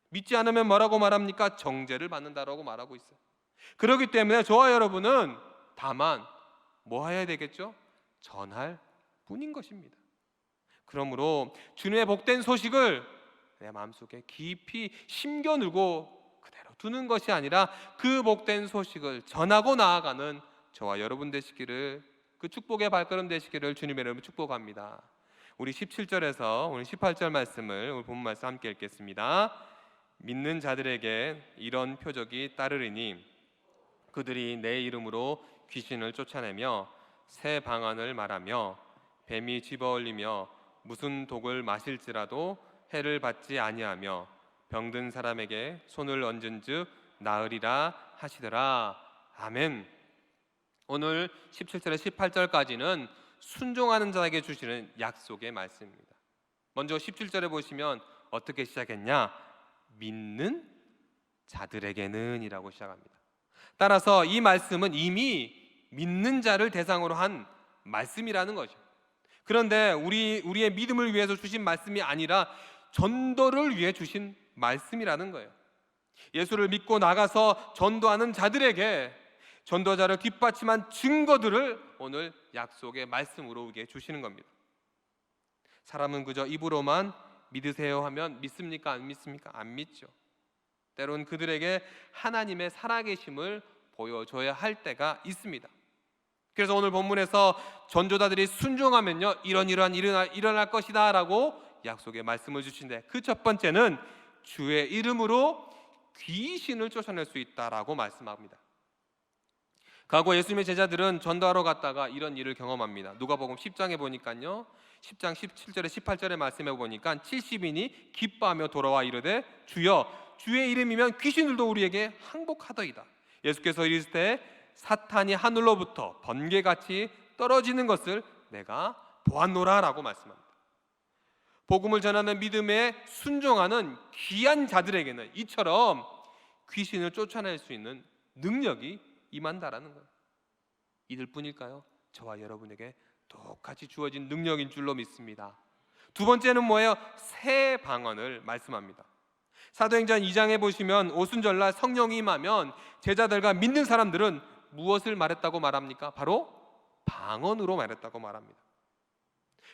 믿지 않으면 뭐라고 말합니까? 정죄를 받는다라고 말하고 있어요. 그렇기 때문에 저와 여러분은 다만 뭐 해야 되겠죠? 전할 뿐인 것입니다. 그러므로 주님의 복된 소식을 내 마음속에 깊이 심겨누고 그대로 두는 것이 아니라 그 복된 소식을 전하고 나아가는 저와 여러분 되시기를, 그 축복의 발걸음 되시기를 주님의 이름으로 축복합니다. 우리 17절에서 오늘 18절 말씀을, 오늘 본문 말씀 함께 읽겠습니다. 믿는 자들에게 이런 표적이 따르리니 그들이 내 이름으로 귀신을 쫓아내며 새 방언을 말하며 뱀이 집어올리며 무슨 독을 마실지라도 해를 받지 아니하며 병든 사람에게 손을 얹은즉 나으리라 하시더라. 아멘. 오늘 17절에 18절까지는 순종하는 자에게 주시는 약속의 말씀입니다. 먼저 17절에 보시면 어떻게 시작했냐? 믿는 자들에게는 이라고 시작합니다. 따라서 이 말씀은 이미 믿는 자를 대상으로 한 말씀이라는 거죠. 그런데 우리의 믿음을 위해서 주신 말씀이 아니라 전도를 위해 주신 말씀이라는 거예요. 예수를 믿고 나가서 전도하는 자들에게 전도자를 뒷받침한 증거들을 오늘 약속의 말씀으로 우리에게 주시는 겁니다. 사람은 그저 입으로만 믿으세요 하면 믿습니까? 안 믿습니까? 안 믿죠. 때론 그들에게 하나님의 살아계심을 보여줘야 할 때가 있습니다. 그래서 오늘 본문에서 전도자들이 순종하면요 이러한 일어날 것이다 라고 약속의 말씀을 주신데, 그 첫 번째는 주의 이름으로 귀신을 쫓아낼 수 있다라고 말씀합니다. 과거 예수님의 제자들은 전도하러 갔다가 이런 일을 경험합니다. 누가복음 10장에 보니까요, 10장 17절에 18절에 말씀해 보니까 70인이 기뻐하며 돌아와 이르되 주여 주의 이름이면 귀신들도 우리에게 항복하더이다. 예수께서 이르시되 사탄이 하늘로부터 번개같이 떨어지는 것을 내가 보았노라 라고 말씀합니다. 복음을 전하는 믿음에 순종하는 귀한 자들에게는 이처럼 귀신을 쫓아낼 수 있는 능력이 임한다라는 거예요. 이들 뿐일까요? 저와 여러분에게 똑같이 주어진 능력인 줄로 믿습니다. 두 번째는 뭐예요? 새 방언을 말씀합니다. 사도행전 2장에 보시면 오순절날 성령이 임하면 제자들과 믿는 사람들은 무엇을 말했다고 말합니까? 바로 방언으로 말했다고 말합니다.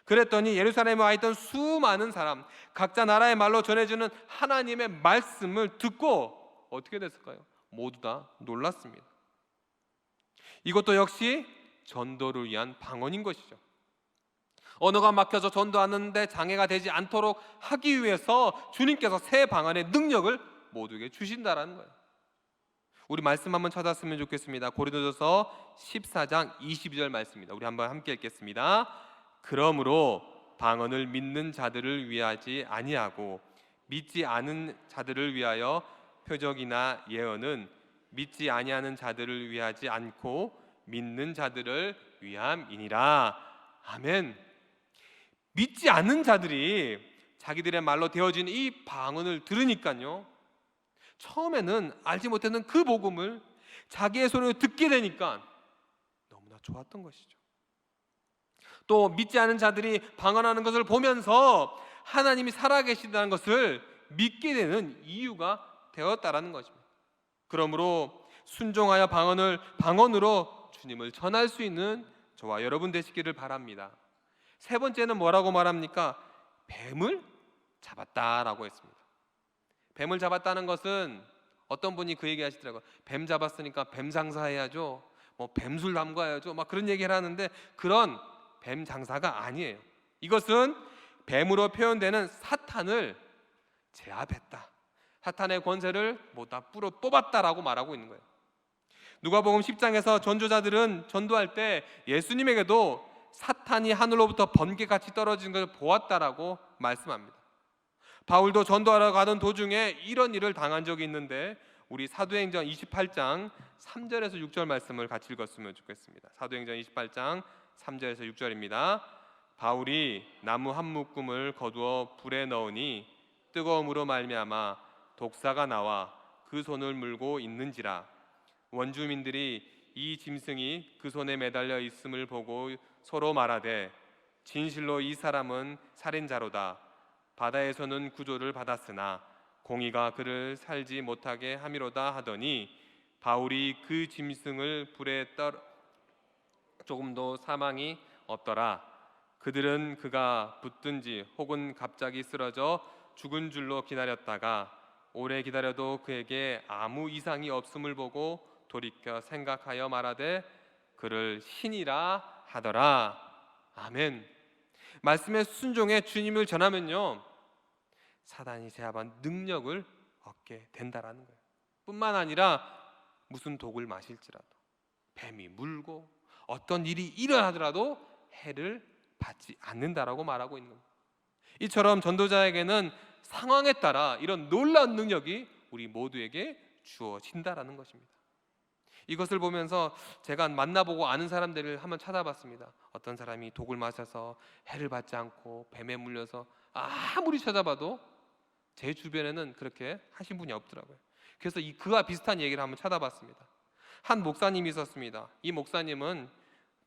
그랬더니 예루살렘에 와 있던 수많은 사람, 각자 나라의 말로 전해주는 하나님의 말씀을 듣고 어떻게 됐을까요? 모두 다 놀랐습니다. 이것도 역시 전도를 위한 방언인 것이죠. 언어가 막혀서 전도하는데 장애가 되지 않도록 하기 위해서 주님께서 새 방언의 능력을 모두에게 주신다라는 거예요. 우리 말씀 한번 찾았으면 좋겠습니다. 고린도전서 14장 22절 말씀입니다. 우리 한번 함께 읽겠습니다. 그러므로 방언을 믿는 자들을 위하지 아니하고 믿지 않은 자들을 위하여 표적이나 예언은 믿지 아니하는 자들을 위하지 않고 믿는 자들을 위함이니라. 아멘. 믿지 않는 자들이 자기들의 말로 되어진 이 방언을 들으니까요, 처음에는 알지 못했던 그 복음을 자기의 손으로 듣게 되니까 너무나 좋았던 것이죠. 또 믿지 않은 자들이 방언하는 것을 보면서 하나님이 살아계신다는 것을 믿게 되는 이유가 되었다라는 것입니다. 그러므로 순종하여 방언으로 주님을 전할 수 있는 저와 여러분 되시기를 바랍니다. 세 번째는 뭐라고 말합니까? 뱀을 잡았다라고 했습니다. 뱀을 잡았다는 것은 어떤 분이 그 얘기 하시더라고요. 뱀 잡았으니까 뱀 장사해야죠. 뭐 뱀술 담가야죠. 막 그런 얘기를 하는데 그런 뱀 장사가 아니에요. 이것은 뱀으로 표현되는 사탄을 제압했다. 사탄의 권세를 다 뿌려 뽑았다라고 말하고 있는 거예요. 누가복음 10장에서 전도자들은 전도할 때 예수님에게도 사탄이 하늘로부터 번개같이 떨어지는 것을 보았다라고 말씀합니다. 바울도 전도하러 가던 도중에 이런 일을 당한 적이 있는데 우리 사도행전 28장 3절에서 6절 말씀을 같이 읽었으면 좋겠습니다. 사도행전 28장 3절에서 6절입니다. 바울이 나무 한 묶음을 거두어 불에 넣으니 뜨거움으로 말미암아 독사가 나와 그 손을 물고 있는지라. 원주민들이 이 짐승이 그 손에 매달려 있음을 보고 서로 말하되 진실로 이 사람은 살인자로다. 바다에서는 구조를 받았으나 공의가 그를 살지 못하게 함이로다 하더니 바울이 그 짐승을 불에 조금도 사망이 없더라. 그들은 그가 붙든지 혹은 갑자기 쓰러져 죽은 줄로 기다렸다가 오래 기다려도 그에게 아무 이상이 없음을 보고 돌이켜 생각하여 말하되 그를 신이라 하더라. 아멘. 말씀에 순종해 주님을 전하면요 사단이 제압한 능력을 얻게 된다라는 거예요. 뿐만 아니라 무슨 독을 마실지라도 뱀이 물고 어떤 일이 일어나더라도 해를 받지 않는다라고 말하고 있는 겁니다. 이처럼 전도자에게는 상황에 따라 이런 놀라운 능력이 우리 모두에게 주어진다라는 것입니다. 이것을 보면서 제가 만나보고 아는 사람들을 한번 찾아봤습니다. 어떤 사람이 독을 마셔서 해를 받지 않고 뱀에 물려서 아무리 찾아봐도 제 주변에는 그렇게 하신 분이 없더라고요. 그래서 그와 비슷한 얘기를 한번 찾아봤습니다. 한 목사님이 있었습니다. 이 목사님은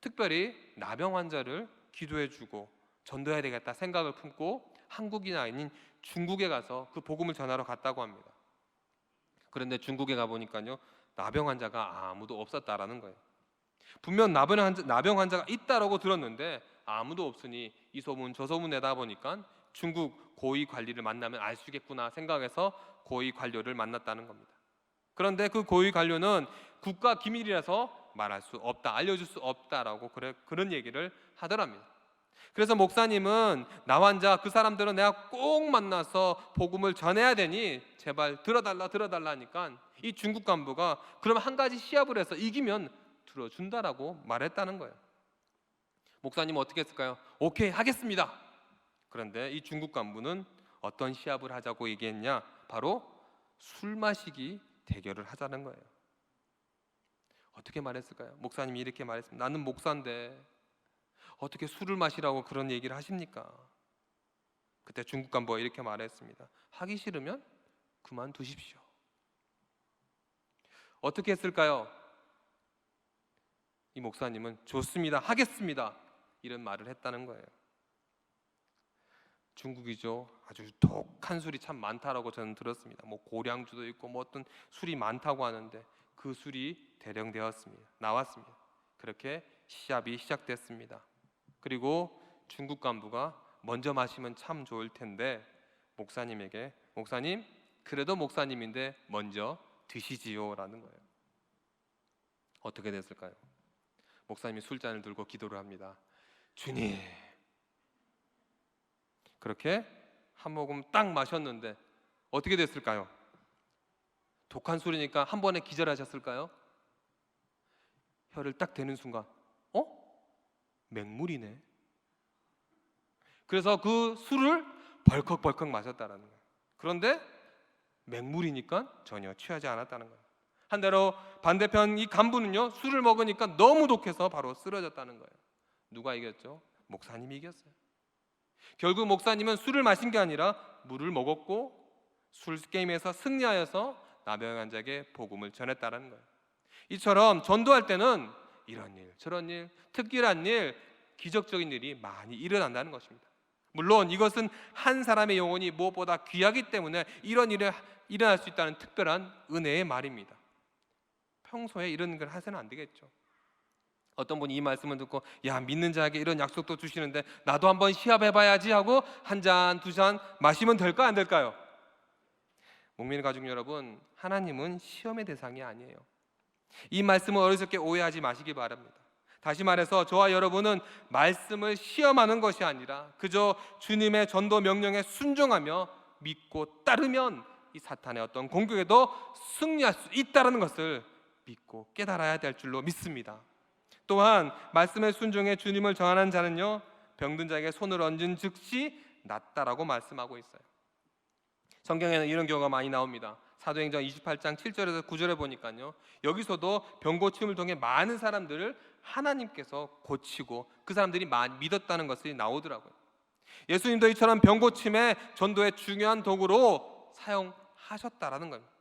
특별히 나병 환자를 기도해주고 전도해야 되겠다 생각을 품고 한국이 아닌 중국에 가서 그 복음을 전하러 갔다고 합니다. 그런데 중국에 가보니까요 나병 환자가 아무도 없었다라는 거예요. 분명 나병 환자가 있다라고 들었는데 아무도 없으니 이 소문 저 소문 내다 보니까 중국 고위 관리를 만나면 알 수 있겠구나 생각해서 고위 관료를 만났다는 겁니다. 그런데 그 고위 관료는 국가 기밀이라서 말할 수 없다, 알려줄 수 없다라고 그런 얘기를 하더랍니다. 그래서 목사님은 나 환자 그 사람들은 내가 꼭 만나서 복음을 전해야 되니 제발 들어달라 하니까 이 중국 간부가 그럼 한 가지 시합을 해서 이기면 들어준다라고 말했다는 거예요. 목사님은 어떻게 했을까요? 오케이 하겠습니다. 그런데 이 중국 간부는 어떤 시합을 하자고 얘기했냐? 바로 술 마시기 대결을 하자는 거예요. 어떻게 말했을까요? 목사님이 이렇게 말했습니다. 나는 목사인데 어떻게 술을 마시라고 그런 얘기를 하십니까? 그때 중국 간부가 이렇게 말했습니다. 하기 싫으면 그만두십시오. 어떻게 했을까요? 이 목사님은 좋습니다, 하겠습니다 이런 말을 했다는 거예요. 중국이죠. 아주 독한 술이 참 많다라고 저는 들었습니다. 뭐 고량주도 있고 뭐 어떤 술이 많다고 하는데 그 술이 대령되었습니다. 나왔습니다. 그렇게 시합이 시작됐습니다. 그리고 중국 간부가 먼저 마시면 참 좋을 텐데 목사님에게 목사님 그래도 목사님인데 먼저 드시지요라는 거예요. 어떻게 됐을까요? 목사님이 술잔을 들고 기도를 합니다. 주님. 그렇게 한 모금 딱 마셨는데 어떻게 됐을까요? 독한 술이니까 한 번에 기절하셨을까요? 혀를 딱 대는 순간 맹물이네. 그래서 그 술을 벌컥벌컥 마셨다라는 거예요. 그런데 맹물이니까 전혀 취하지 않았다는 거예요. 한대로 반대편 이 간부는요 술을 먹으니까 너무 독해서 바로 쓰러졌다는 거예요. 누가 이겼죠? 목사님이 이겼어요. 결국 목사님은 술을 마신 게 아니라 물을 먹었고 술 게임에서 승리하여서 나병 환자에게 복음을 전했다는 거예요. 이처럼 전도할 때는 이런 일, 저런 일, 특별한 일, 기적적인 일이 많이 일어난다는 것입니다. 물론 이것은 한 사람의 영혼이 무엇보다 귀하기 때문에 이런 일이 일어날 수 있다는 특별한 은혜의 말입니다. 평소에 이런 걸 하서는 안 되겠죠. 어떤 분이 이 말씀을 듣고 야, 믿는 자에게 이런 약속도 주시는데 나도 한번 시합해봐야지 하고 한 잔, 두 잔 마시면 될까 안 될까요? 목민 가족 여러분, 하나님은 시험의 대상이 아니에요. 이 말씀을 어리석게 오해하지 마시기 바랍니다. 다시 말해서 저와 여러분은 말씀을 시험하는 것이 아니라 그저 주님의 전도 명령에 순종하며 믿고 따르면 이 사탄의 어떤 공격에도 승리할 수 있다는 것을 믿고 깨달아야 될 줄로 믿습니다. 또한 말씀에 순종해 주님을 전하는 자는요, 병든 자에게 손을 얹은 즉시 낫다라고 말씀하고 있어요. 성경에는 이런 경우가 많이 나옵니다. 사도행전 28장 7절에서 9절에 보니까요, 여기서도 병 고침을 통해 많은 사람들을 하나님께서 고치고 그 사람들이 믿었다는 것이 나오더라고요. 예수님도 이처럼 병 고침의 전도의 중요한 도구로 사용하셨다라는 겁니다.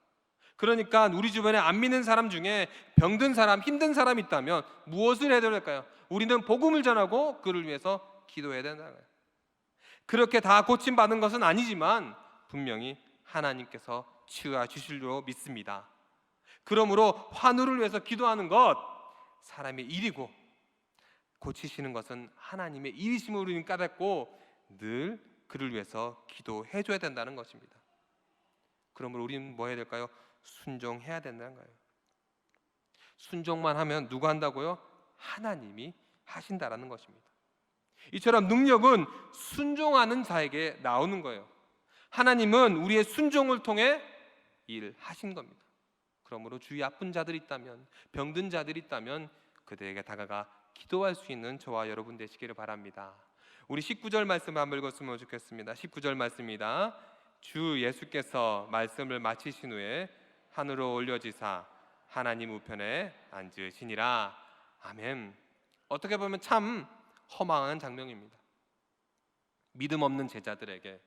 그러니까 우리 주변에 안 믿는 사람 중에 병든 사람, 힘든 사람이 있다면 무엇을 해야 될까요? 우리는 복음을 전하고 그를 위해서 기도해야 된다는 거예요. 그렇게 다 고침받은 것은 아니지만 분명히 하나님께서 치유해 주실 줄 믿습니다. 그러므로 환우를 위해서 기도하는 것 사람의 일이고 고치시는 것은 하나님의 일이심을 우리는 깨닫고 늘 그를 위해서 기도해 줘야 된다는 것입니다. 그러므로 우리는 뭐 해야 될까요? 순종해야 된다는 거예요. 순종만 하면 누가 한다고요? 하나님이 하신다라는 것입니다. 이처럼 능력은 순종하는 자에게 나오는 거예요. 하나님은 우리의 순종을 통해 일하신 겁니다. 그러므로 주위 아픈 자들이 있다면, 병든 자들이 있다면 그들에게 다가가 기도할 수 있는 저와 여러분 되시기를 바랍니다. 우리 19절 말씀을 한번 읽었으면 좋겠습니다. 19절 말씀입니다. 주 예수께서 말씀을 마치신 후에 하늘로 올려지사 하나님 우편에 앉으시니라. 아멘. 어떻게 보면 참 허망한 장면입니다. 믿음 없는 제자들에게,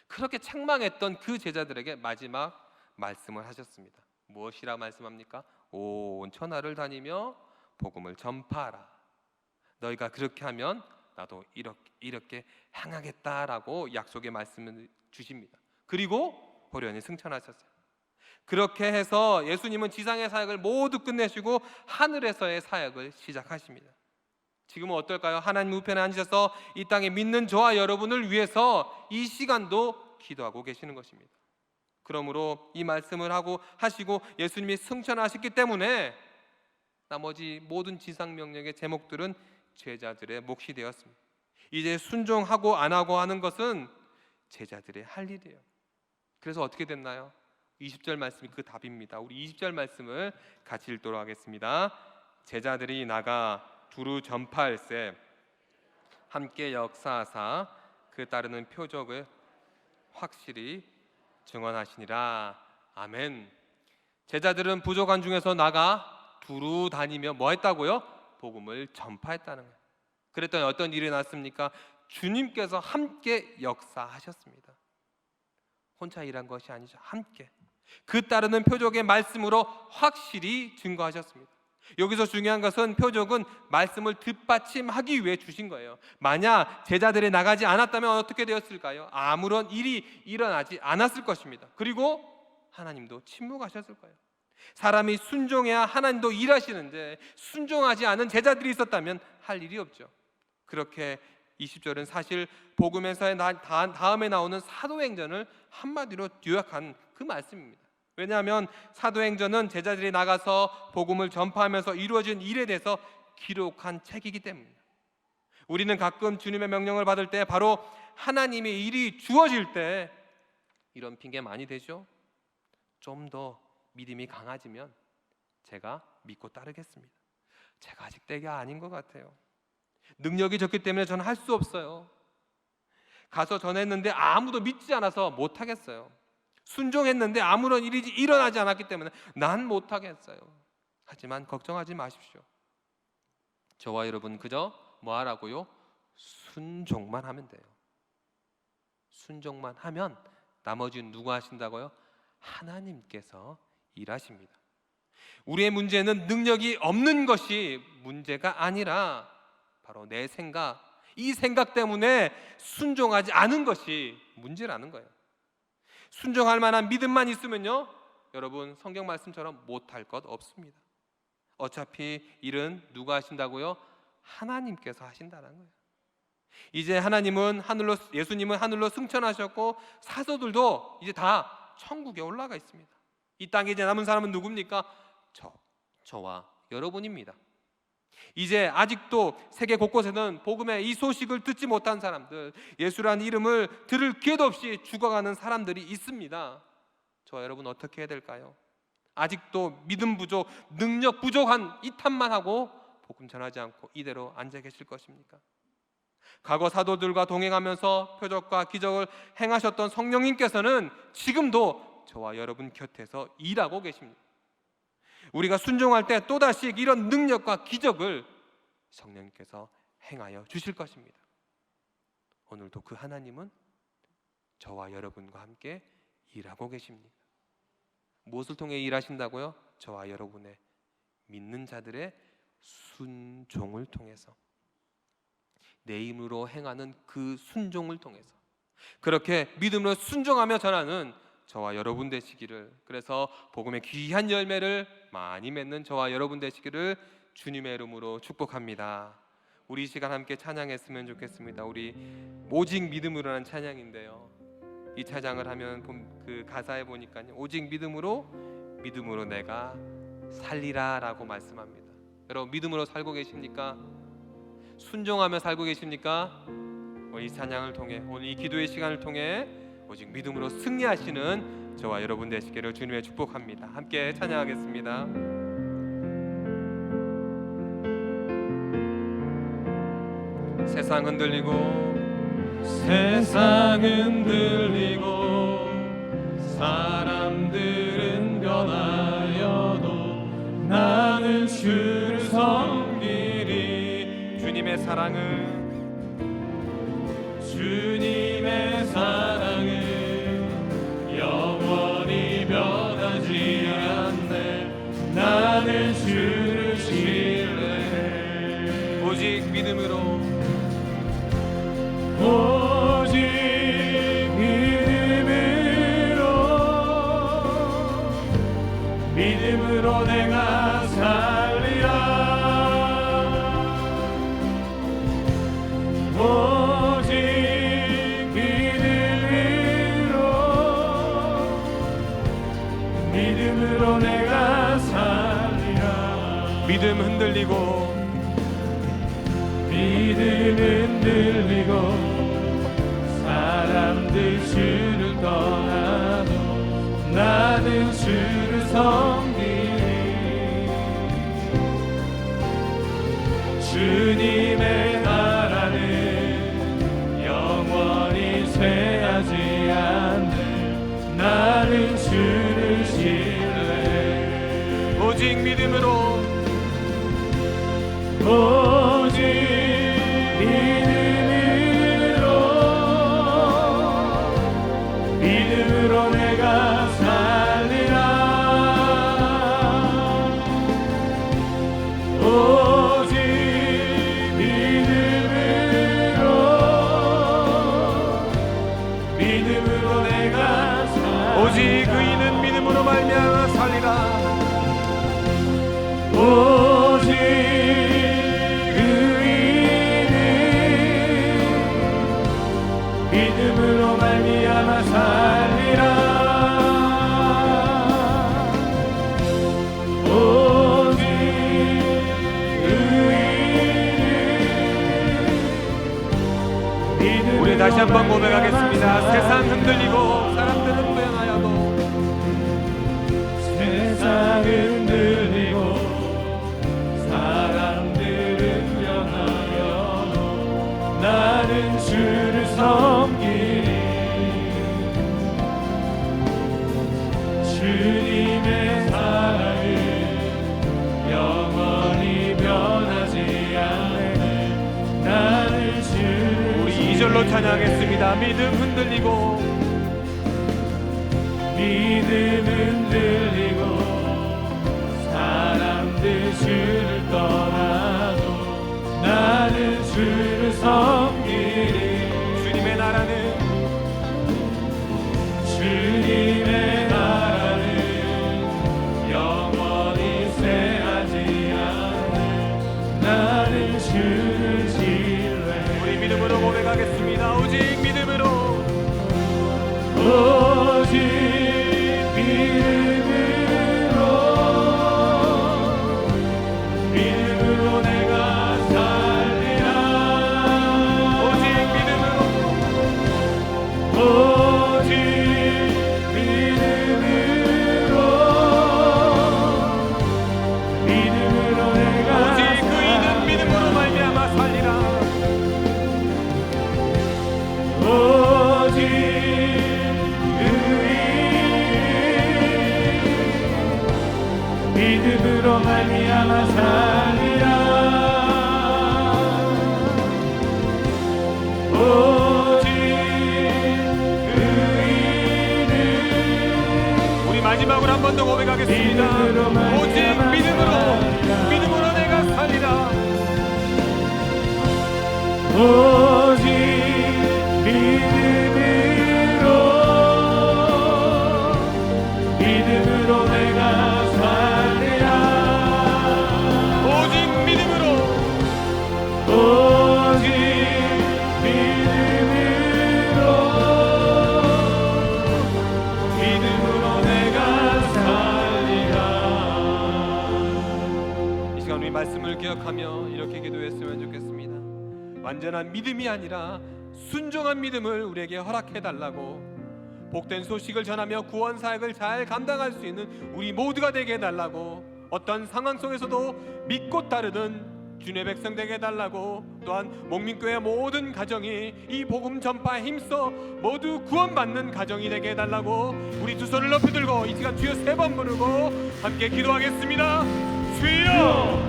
그렇게 책망했던 그 제자들에게 마지막 말씀을 하셨습니다. 무엇이라 말씀합니까? 온 천하를 다니며 복음을 전파하라. 너희가 그렇게 하면 나도 이렇게 행하겠다라고 약속의 말씀을 주십니다. 그리고 호련히 승천하셨어요. 그렇게 해서 예수님은 지상의 사역을 모두 끝내시고 하늘에서의 사역을 시작하십니다. 지금은 어떨까요? 하나님 우편에 앉으셔서 이 땅에 믿는 저와 여러분을 위해서 이 시간도 기도하고 계시는 것입니다. 그러므로 이 말씀을 하시고 예수님이 승천하셨기 때문에 나머지 모든 지상 명령의 제목들은 제자들의 몫이 되었습니다. 이제 순종하고 안 하고 하는 것은 제자들의 할 일이에요. 그래서 어떻게 됐나요? 20절 말씀이 그 답입니다. 우리 20절 말씀을 같이 읽도록 하겠습니다. 제자들이 나가 두루 전파할세 함께 역사하사 그 따르는 표적을 확실히 증언하시니라. 아멘. 제자들은 부족한 중에서 나가 두루 다니며 뭐 했다고요? 복음을 전파했다는 거예요. 그랬더니 어떤 일이 났습니까? 주님께서 함께 역사하셨습니다. 혼자 일한 것이 아니죠. 함께 그 따르는 표적의 말씀으로 확실히 증거하셨습니다. 여기서 중요한 것은 표적은 말씀을 뒷받침하기 위해 주신 거예요. 만약 제자들이 나가지 않았다면 어떻게 되었을까요? 아무런 일이 일어나지 않았을 것입니다. 그리고 하나님도 침묵하셨을 거예요. 사람이 순종해야 하나님도 일하시는데 순종하지 않은 제자들이 있었다면 할 일이 없죠. 그렇게 20절은 사실 복음에서의 다음에 나오는 사도행전을 한마디로 요약한 그 말씀입니다. 왜냐하면 사도행전은 제자들이 나가서 복음을 전파하면서 이루어진 일에 대해서 기록한 책이기 때문입니다. 우리는 가끔 주님의 명령을 받을 때 바로 하나님의 일이 주어질 때 이런 핑계 많이 대죠. 좀 더 믿음이 강해지면 제가 믿고 따르겠습니다. 제가 아직 때가 아닌 것 같아요. 능력이 적기 때문에 저는 할 수 없어요. 가서 전했는데 아무도 믿지 않아서 못하겠어요. 순종했는데 아무런 일이 일어나지 않았기 때문에 난 못하겠어요. 하지만 걱정하지 마십시오. 저와 여러분 그저 뭐 하라고요? 순종만 하면 돼요. 순종만 하면 나머지는 누가 하신다고요? 하나님께서 일하십니다. 우리의 문제는 능력이 없는 것이 문제가 아니라 바로 내 생각, 이 생각 때문에 순종하지 않은 것이 문제라는 거예요. 순종할 만한 믿음만 있으면요, 여러분 성경 말씀처럼 못할 것 없습니다. 어차피 일은 누가 하신다고요? 하나님께서 하신다는 거예요. 이제 예수님은 하늘로 승천하셨고 사도들도 이제 다 천국에 올라가 있습니다. 이 땅에 이제 남은 사람은 누굽니까? 저와 여러분입니다. 이제 아직도 세계 곳곳에는 복음의 이 소식을 듣지 못한 사람들, 예수라는 이름을 들을 기회도 없이 죽어가는 사람들이 있습니다. 저와 여러분 어떻게 해야 될까요? 아직도 믿음 부족, 능력 부족한 이 탓만 하고 복음 전하지 않고 이대로 앉아 계실 것입니까? 과거 사도들과 동행하면서 표적과 기적을 행하셨던 성령님께서는 지금도 저와 여러분 곁에서 일하고 계십니다. 우리가 순종할 때 또다시 이런 능력과 기적을 성령님께서 행하여 주실 것입니다. 오늘도 그 하나님은 저와 여러분과 함께 일하고 계십니다. 무엇을 통해 일하신다고요? 저와 여러분의 믿는 자들의 순종을 통해서, 내 힘으로 행하는 그 순종을 통해서, 그렇게 믿음으로 순종하며 전하는 저와 여러분 되시기를, 그래서 복음의 귀한 열매를 많이 맺는 저와 여러분 되시기를 주님의 이름으로 축복합니다. 우리 이 시간 함께 찬양했으면 좋겠습니다. 우리 오직 믿음으로라는 찬양인데요, 이 찬양을 하면 그 가사에 보니까요, 오직 믿음으로 내가 살리라 라고 말씀합니다. 여러분 믿음으로 살고 계십니까? 순종하며 살고 계십니까? 오늘 이 찬양을 통해, 오늘 이 기도의 시간을 통해 오직 믿음으로 승리하시는 저와 여러분 되시기를 주님의 축복합니다. 함께 찬양하겠습니다. 세상 흔들리고 사람들은 변하여도 나는 주를 섬기리. 주님의 사랑은 영원히 변하지 않네. 나는 주를 신뢰해. 오직 믿음으로 내가 살리라. 오직 믿음으로 내가 살리라. 믿음 흔들리고 사람들 주를 떠나도 나는 주를 섬기리. 주님의 나라는 영원히 쇠하지 않네. 나는 주를 신뢰해. 오직 믿음으로 내가 살리라. 오직 믿음으로 내가 살리라. 오직 의인은 믿음으로 말미암아 살리라. 오직 의인은 믿음으로 말미암아 살리라. 우리 다시 한번 고백하겠습니다. 세상 흔들리고 사람들은 변하여도, 세상 흔들리고 사람들은 변하여도 나는 주를 섬기리. 주님의 사랑은 영원히 변하지 않네. 나는 주를. 우리 2절로 찬양하겠습니다. 믿음 흔들리고 사람들 주를 떠나도 나는 주를 섬기리. 주님의 나라는 영원히 쇠하지 말미암아 살리라. 오직 그 이름. 우리 마지막으로 한 번 더 고백하겠습니다. 오직 믿음으로 내가 살리라. 오직 믿음으로 내가 살리라. 오직 믿음으로 내가 살리라. 이 시간 우리 말씀을 기억하며 이렇게 기도했으면 좋겠습니다. 완전한 믿음이 아니라 순종한 믿음을 우리에게 허락해 달라고, 복된 소식을 전하며 구원 사역을 잘 감당할 수 있는 우리 모두가 되게 해달라고, 어떤 상황 속에서도 믿고 따르는 주님의 백성 되게 해달라고, 또한 목민교회 모든 가정이 이 복음 전파에 힘써 모두 구원받는 가정이 되게 해달라고, 우리 두 손을 높이 들고 이 시간 주여 3번 부르고 함께 기도하겠습니다. 주여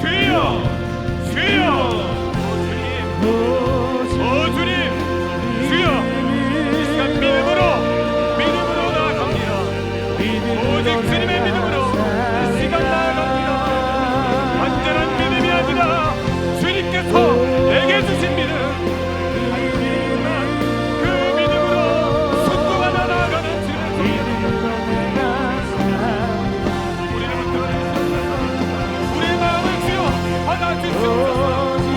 주여 주여. 주님 주여, 이 시간 믿음으로 나아갑니다. 오직 주님의 믿음으로 이 시간 나아갑니다. 완전한 믿음이 아니라 주님께서 내게 주신 믿음, 그 믿음으로 순종하며 나아가는 주님의 우리를 붙들어주시옵소서. 우리의 마음을 주여 받아주시옵소서.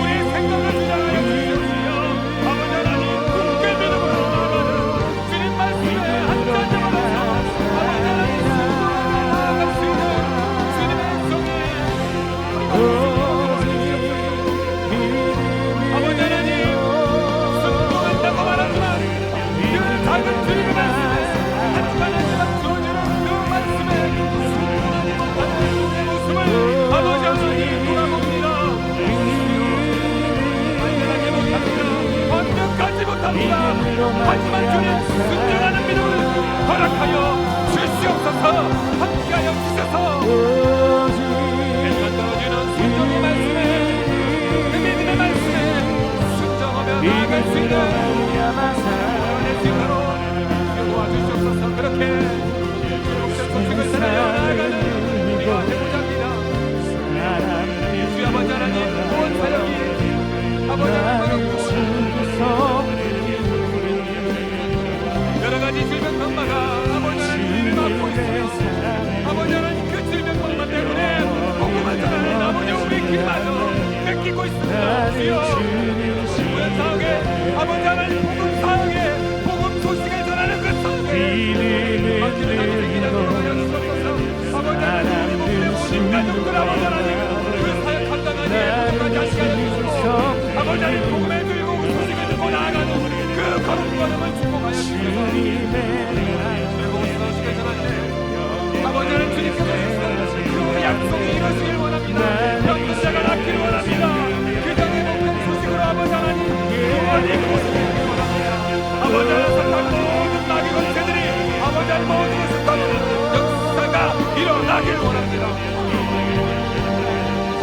우리의 생각을 주장하여 주시옵시며 아버지 하나님, 굳게 믿음으로 나아가는 주님 말씀에 한 잔자마자 아버지 하나님 순종하며 나아갈 수 있는 주님의 성이 아버지 하나님, 순종한다고 말하지만 그 작은 주님의 말씀에 한순간에만 주어지는 그 말씀에 순종하지 못하는 우리의 모습을 아버지 하나님 돌아봅니다. 완전하지 못합니다. 완벽하지 못합니다. 하지만 주님 순종하는 믿음을 허락하여 주시옵소서. 함께하여 주셔서 내가 떨어지는 순종의 말씀에, 그 믿음의 말씀에 순종하며 나아갈 수 있는 구원의 시간으로 도와주시옵소서. 그렇게 복된 소식을 전하여 나아가는 우리가 되고자 합니다. 주 아버지 하나님, 구원 사역이 아버지 하나님 여러 가지 질병 병마가 아버지 하나님 우리를 막고 있으며 아버지 하나님 그 질병 병마 때문에 복음을 전하는 아버지 우리 길마저 뺏기고 있습니다. 주여, 구원 사역에 아버지 하나님 복음 사역에 복음 소식을 전하는 그 사역에 막히는 자들이 기다리고 여주옵소서. 아버지 하나님 우리 몸의 모든 가족들 아버지 하나님 그 사역 감당하는 복음까지 하시게 해주시고 아버지 하나님 복음의 들고 소식을 듣고 나아가는 그 걸음걸음을 축복하여 주시고 즐거운 소식을 전할 때 아버지 하나님 주님께서 주시는 그 약속이 이루어지길 원합니다. 병든 자가 낫기를 원합니다. 그 땅의 복된 소식으로 아버지 하나님 구원이 이루어지길 원합니다. 아버지 하나님 사탄 모든 마귀 권세들이 아버지 하나님 모든 것을 떠나는 역사가 일어나길 원합니다.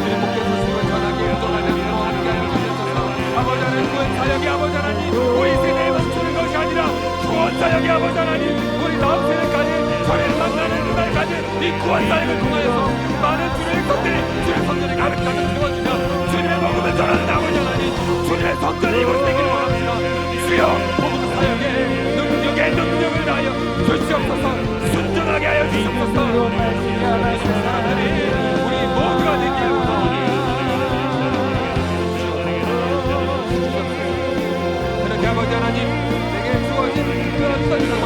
주님 복된 소식을 전하기에 부족하지 않도록 함께하여 주셔서 아버지 하나님 구원 사역이 아버지 하나님 우리 세대에 멈추는 것이 아니라 구원 사역이 아버지 하나님 우리 다음 세대까지 저를 만나는 그날까지 이 구원 사역을 통하여서 많은 주님의 성들이 주님의 성전에 가득하게 채워주며 주님의 복음을 전하는 아버지 하나님 주님의 성전이 이곳되기를 원합니다. 주여 복음 사역에 능력을 다하여 주시옵소서. 순종하게 하여 주시옵소서. 사람들이 우리 모두가 되기를 원합니다. 그렇게 아버지 하나님 내게 주어진 그 어떤 상황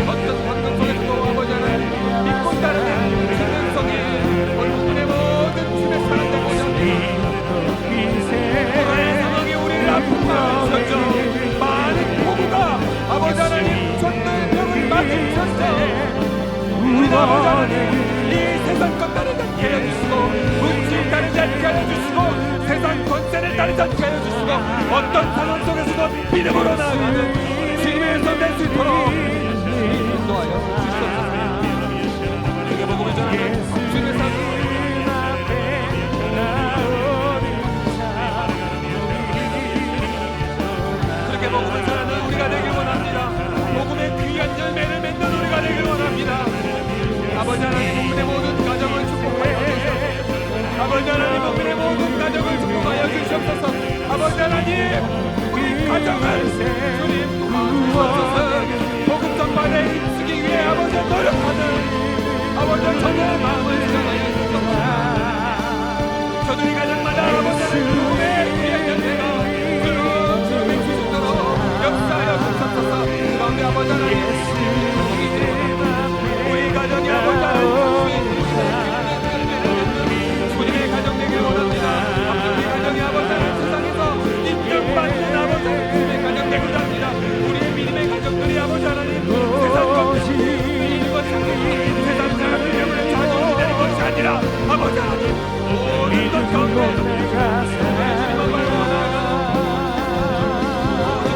어떤 환경 속에서도 아버지 하나님 믿고 따르는 신명성이 오늘 부분의 모든 주의 사람들보다 코로나의 상황이 우리를 아프게 하면서 많은 폭우가 아버지 하나님 전도의 맞은 현재 우리가 아버지 하나님 이 세상 것 따르지 않게 하여 주시고 문질 따르지 않게 하여 주시고 세상 권세를 따르지 않게 하여 주시고 어떤 상황 속에서도 믿음으로 나아가는 주님의 성 될 수 있도록 인도하여 주시옵소서. 내게 복음을 전하는 주님의 삶 주시옵소서. 아버지 하나님, 우리 가정을 주님 도와주셔서 복음 전반에 힘쓰기 위해 아버지 노력하는 아버지 저의 마음을 사랑하여 주옵소서. 저들이 가정마다 아버지 하나님 우리의 연대가 주님의 주식대로 역사하여 주옵소서. 그 가운데 아버지 하나님 우리 가정이 아버지 하나님 주님의 가정 되기를 원합니다. 우리 가정이 아버지 하나님 세상에서 인정받는 아버지 주님의 가정 되고자 합니다. 우리의 믿음의 가정들이 아버지 하나님 세상과 믿음과 상관없이 세상 사람들 때문에 자존이 되는 것이 아니라 아버지 하나님 모든 것 가운데 주님만 말고 나아가는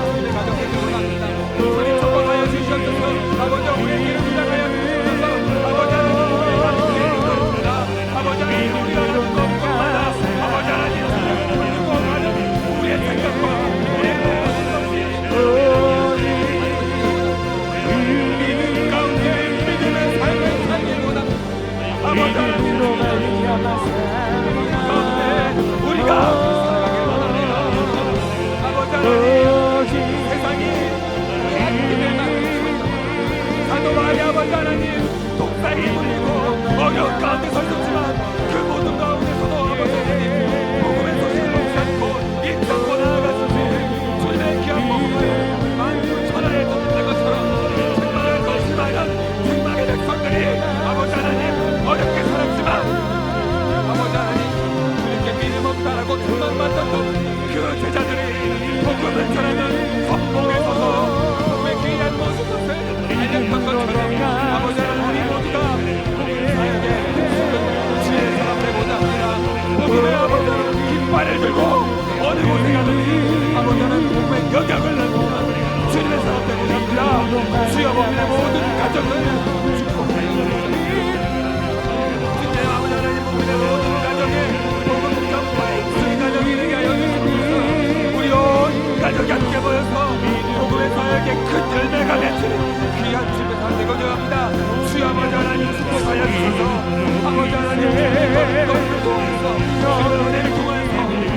주님의 가정 되기를 원합니다. 주님 축복하여 주시옵소서. 아버지 우리에게 시작하여 주시옵소서. 아버지 하나님 우리의 가정들이 이끌어줍니다. 아버지 하나님 우리가 하는 것마다 아버지 하나님 우리의 축복하는 우리의 생각과 우리의 모든 것이 믿음 가운데 믿음의 삶을 살기 원합니다. 아버지 하나님 가운데 우리가 살아가길 원합니다. 아버지 하나님 세상이 우리의 힘을 막으시고 사도바의 아버지 하나님 독살이 물리고 어려운 가운데 서 있었지만 그 모든 가운데서도 아버지 하나님 복음의 소식을 놓지 않고 일찍고 나아가시고 주님의 귀한 복음을 만국 천하에 전하는 것처럼 책망을 거심하는 책망의 백성들이 아버지 하나님 어렵게 살았지만 아버지 하나님 주님께 믿음 없다라고 책망받던 그 제자들이 복음을 전하는 선봉에 서서 복음의 귀한 모습을 알렸던 것처럼 아버지 하나님 우리 모두가 사역에 주의 사람 되고자 합니다. 복음의 아버지 하나님 깃발을 들고 어느 곳에 가든지 아버지 하나님 복음의 영향을 나누는 주님의 사람 되고자 합니다. 주여 복음의 모든 가정을 축복하여 주옵소서. 주님 아버지 하나님 복음의 모든 가정에 복음 전파의 그 가정이 되게 하여 주옵소서. 우리 온 가족이 함께 모여서 복음의 사역에 큰 열매가 맺히는 귀한 주님의 사람 되고자 합니다. 주여 아버지 하나님 축복하여 주셔서 아버지 하나님 주님의 것을 통해서 주님의 은혜를 통해서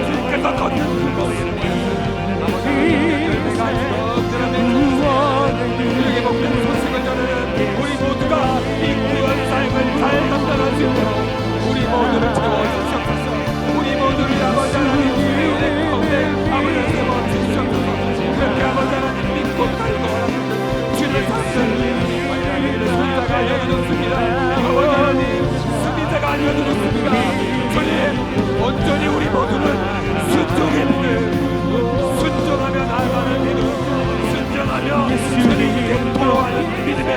주님께서 걷는 그것을 아버지 하나님 열매가 주렁주렁 맺히시고 우리에게 복된 소식을 전하는 우리 모두가 이 구원 삶을 잘 감당할 수 있도록 우리 모두를 채워주시옵소서. 우리 모두를 아버지 하나님 주의 은혜 가운데 아버지 세워주시옵소서. 그렇게 아버지 하나님 믿고 살고 하는 주님의 사람들 순자가 여겨졌습니다. 아버지 하나님 순자가 아니어도 좋습니다. 주님 온전히 우리 모두는 순종의 믿음 순종하며 나아가는 믿음 순종하며 주님께 돌아가는 믿음의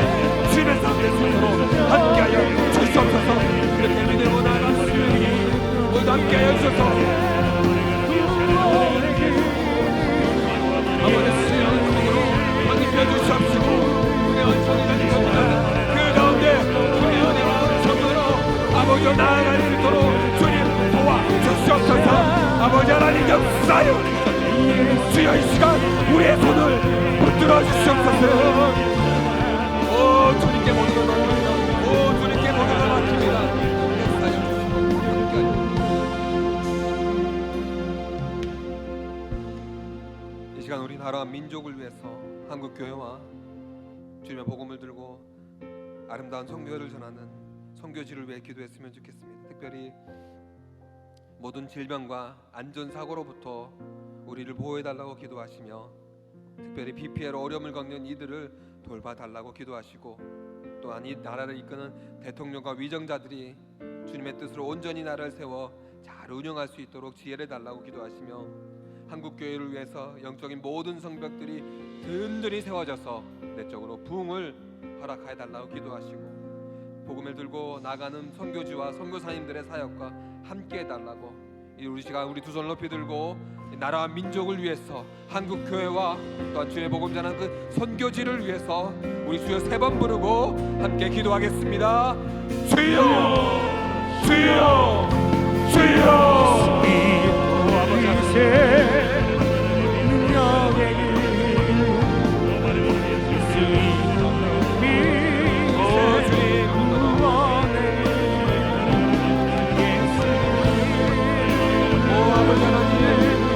주님의 사람들 스스로 함께하여 주시옵소서. 그렇게 믿음으로 나아가는 주님 모두 함께하여 주셔서 아버지 하나님 으로 함께하여 주시옵시고 주의 은총이 가득합니다. 그 가운데 주의 은혜와 은총으로 아버지로 나아갈 수 있도록 주님 도와주시옵소서. 아버지 하나님 역사하여 주여 이 시간 우리의 손을 붙들어 주시옵소서. 오 주님께 모두를 맡깁니다. 오 주님께 모두를 맡깁니다. 역사하여 주시옵소서. 이 시간 우리 나라와 민족을 위해서 한국교회와 주님의 복음을 들고 아름다운 선교를 전하는 선교지를 위해 기도했으면 좋겠습니다. 특별히 모든 질병과 안전사고로부터 우리를 보호해달라고 기도하시며 특별히 비 피해로 어려움을 겪는 이들을 돌봐달라고 기도하시고 또한 이 나라를 이끄는 대통령과 위정자들이 주님의 뜻으로 온전히 나라를 세워 잘 운영할 수 있도록 지혜를 달라고 기도하시며 한국교회를 위해서 영적인 모든 성벽들이 든든히 세워져서 내적으로 부흥을 허락하여 달라고 기도하시고 복음을 들고 나가는 선교지와 선교사님들의 사역과 함께 해달라고 우리 시간 우리 두 손을 높이 들고 나라와 민족을 위해서 한국교회와 또한 주의 복음 전하는 그 선교지를 위해서 우리 주여 세 번 부르고 함께 기도하겠습니다. 주여 주여 주여 아버지 아버지 하나님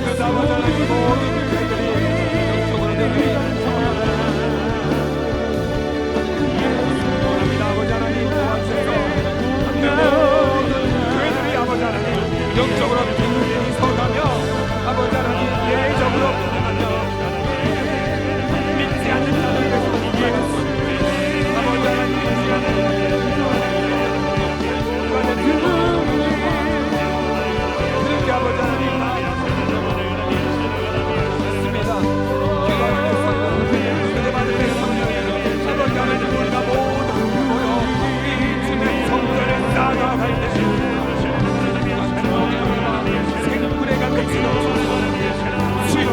그래서 아버지 하나님 모든 교회들이 영적으로 되기를 원합니다. 아버지 하나님 도와주셔서 모든 교회들이 아버지 하나님 영적으로 든든히 서가며 아버지 하나님 예적으로 든든하며 믿지 않는 자들에게서 이기는 아버지 하나님 그렇게 아버지 하나님 있습니다. 기도하는 성령 세대받은 성령 아버지 하나님 우리가 모두 모여 이 주의 성전에 나아갈 때 생물의 같은 주여 주여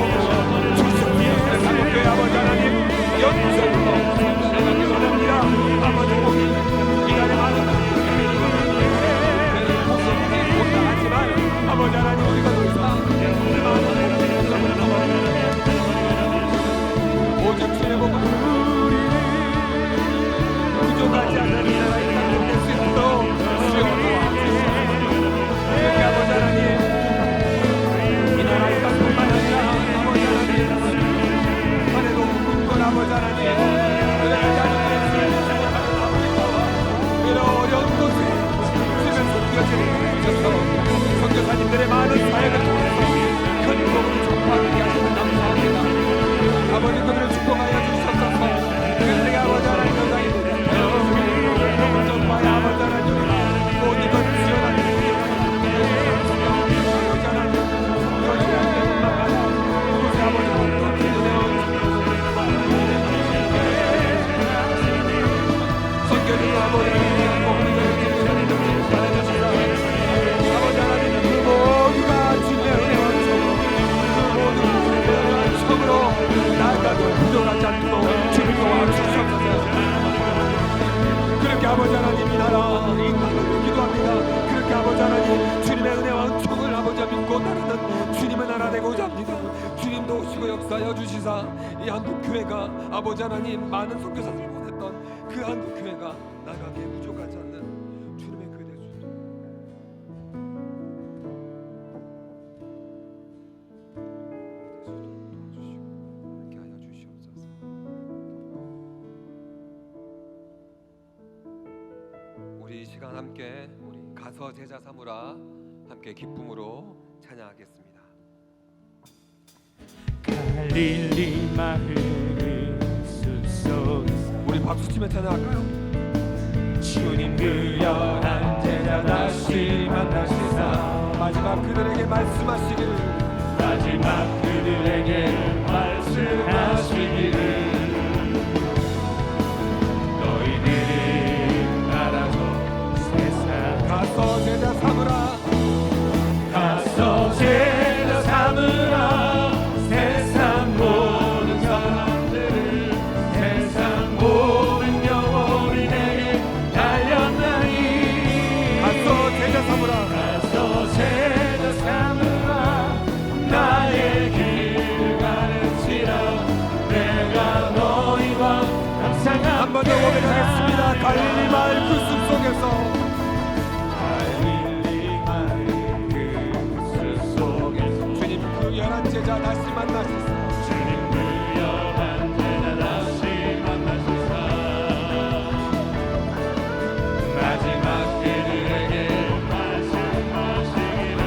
사모교회 아버지 하나님 영적으로 생각하기 원합니다. 아버지 이 안에 많은 하지만 아버지 하나님 우리가 더 이상 오직 주의 복음 부족하지 않는 이 나라에 상급될 수 있도록 주여 도와주시옵소서. 그렇게 아버지 하나님 이 나라의 것뿐만 아니라 아버지 하나님 한해도 국군 아버지 하나님 그들의 자녀들의 삶을 살아가는 아버지와 이런 어려운 곳에 주님의 선교지를 주셔서 선교사님들의 많은 사역을 통해서 큰 복음을 전파하게 하시는 감사합니다. 아버지 그들을 축복하여 주시옵소서. 그들에게 아버지 하나님 영광이 복음을 전파하여 아버지 하나님 모든 것 지원하는 아버지 하나님 여기까지 나가라 그곳에 아버지 복도 기도되어 선교지도 아버지 하나님 복음을 전파하여 아버지 하나님 그 모두가 주님의 은혜와 축복으로 그 모든 축복으로 나아가도 부족하지 않도록 주님 도와주시옵소서. 그렇게 아버지 하나님 이 나라 이 땅을 기도합니다. 그렇게 아버지 하나님 주님의 은혜와 은총을 아버지 믿고 따르는 주님의 나라 되고자 합니다. 주님도 오시고 역사하여 주시사 이 한국교회가 아버지 하나님 많은 선교사들을 보냈던 그 한국교회가 나가기에 부족하지 않는 주님의 교회 될 수 있도록 그렇게 하여 주시옵소서. 우리 이 시간 함께 우리 가서 제자 삼으라 함께 기쁨으로 찬양하겠습니다. 갈릴리 마을 숲속에서 우리 박수치며 찬양할까요? 주님 그 열한 제자 다시 만나시사 마지막 그들에게 말씀하시기를 마지막 그들에게 말씀하시기를 너희들이 나라고 세상 가서 제자 삼으라 가서 제자 삼으라 세상 모든 사람들을 세상 모든 영혼이 내게 달렸나니 가서 제자 삼으라 가서 제자 삼으라 나의 길을 가르치라 내가 너희와 항상 한 번 더 고백하겠습니다. 갈릴리 마을 그 숲속에서 갈릴리 마을 그 숲속에서 주님 그 열한 제자 다시 만나시사 주님 그 열한 제자 다시 만나시사 마지막 그들에게 말씀하시기를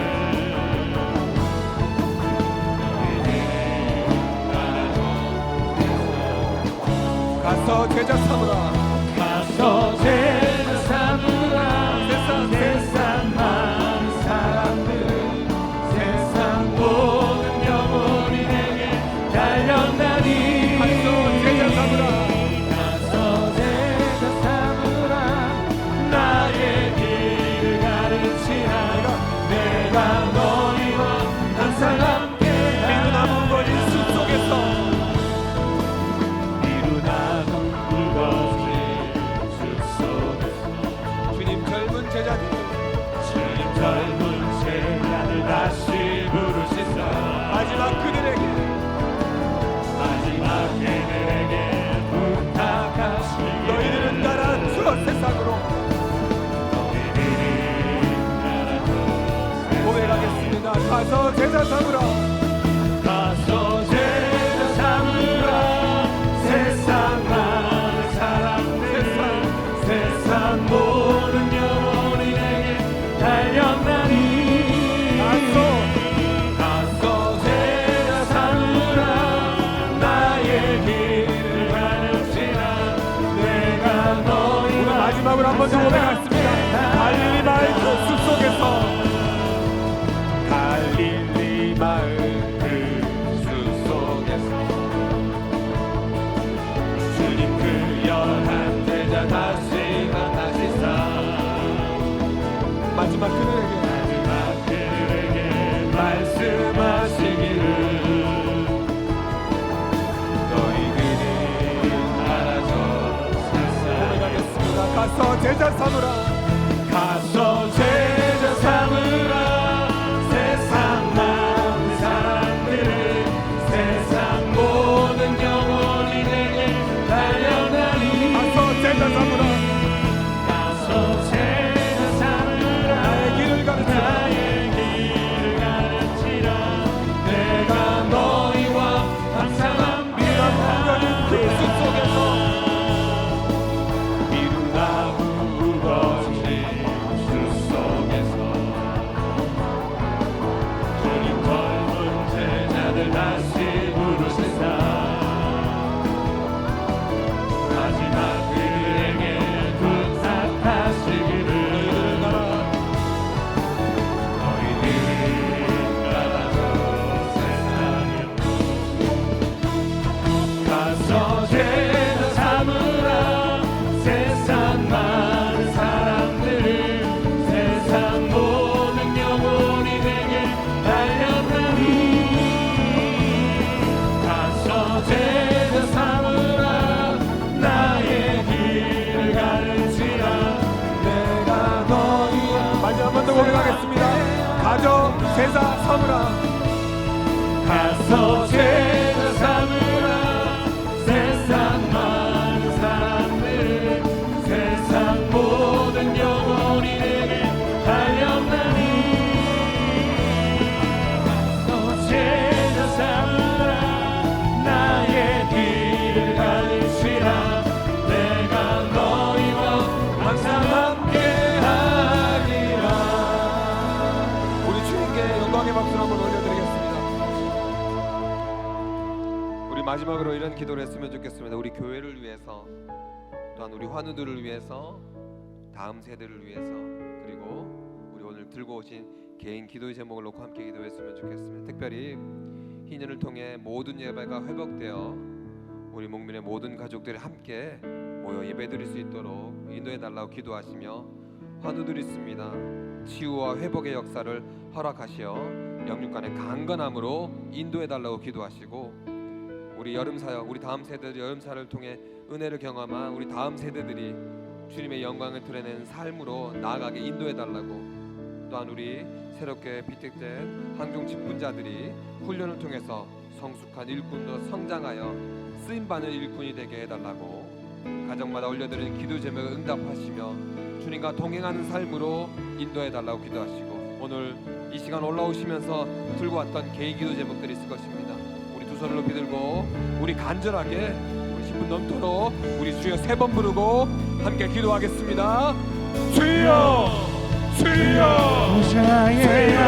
가서 제자 삼으라 가서 제자 삼으라 세상 많은 사람들 세상 모든 영혼이 내게 달렸나니 가서 제자 삼으라 가서 제자 삼으라 나의 길을 가르치라 내가 너희와 항상 함께하라 미루나무 거리 숲속에서 주님 젊은 제자들 주님 젊은 제자들 다시 부르시사 마지막 그들에게 부탁하시기를 너희들은 나라 저 세상으로 고백하겠습니다. 가서 제자 삼으라 번 더 고백하겠습니다. 갈릴리 마을 그 숲속에서 갈릴리 마을 그 숲속에서 주님 그 열한 제자 다시 만나시사 마지막 그들에게 말씀하시기를 너희들이 알아서 고백하겠습니다. 가서 제자 삼으라 가서 제자 삼으라 세상 많은 사람들을 세상 모든 영혼이 내게 달려나니 가서 제자 삼으라 가서 제자 삼으라 나의 길을 가르치라 내가 너희와 항상 함께하는 그 숲속에서 미루나 부거진 숲속에서 주님 젊은 제자들 다시 부르시사 마지막 그들에게 부탁하시기를 가서 제자 삼으라 세상 많은 사람들을 세상 모든 영혼이 되게 달려나니 가서 제자 삼으라 나의 길을 가르치라 내가 너희와 마지막 한 번 더 고백하겠습니다. 가서 제자 삼으라 가서 제자 삼으라 세상 많은 사람들 세상 모든 영혼이 내게 달려나니 가서 제자 삼으라 나의 길을 가르치라 내가 너희와 항상 함께하리라. 우리 주님께 영광의 박수를 한번 올려드리겠습니다. 우리 마지막으로 이런 기도를 했으면 좋겠습니다. 우리 교회를 위해서 또한 우리 환우들을 위해서 다음 세대를 위해서 그리고 우리 오늘 들고 오신 개인 기도의 제목을 놓고 함께 기도했으면 좋겠습니다. 특별히 희년을 통해 모든 예배가 회복되어 우리 목민의 모든 가족들이 함께 모여 예배드릴 수 있도록 인도해 달라고 기도하시며 환우들이 있습니다. 치유와 회복의 역사를 허락하시어 영육간의 강건함으로 인도해 달라고 기도하시고 우리 여름사역, 우리 다음 세대들 여름사를 통해 은혜를 경험한 우리 다음 세대들이 주님의 영광을 드러내는 삶으로 나아가게 인도해 달라고 또한 우리 새롭게 비택된 항중 직분자들이 훈련을 통해서 성숙한 일꾼으로 성장하여 쓰임받는 일꾼이 되게 해달라고 가정마다 올려드리는 기도 제목을 응답하시며 주님과 동행하는 삶으로 인도해 달라고 기도하시고 오늘 이 시간 올라오시면서 들고 왔던 개인 기도 제목들이 있을 것입니다. 우리 두 손을 높이 들고 우리 간절하게 우리 10분 넘도록 우리 주여 3번 부르고 함께 기도하겠습니다. 주여 주여 주여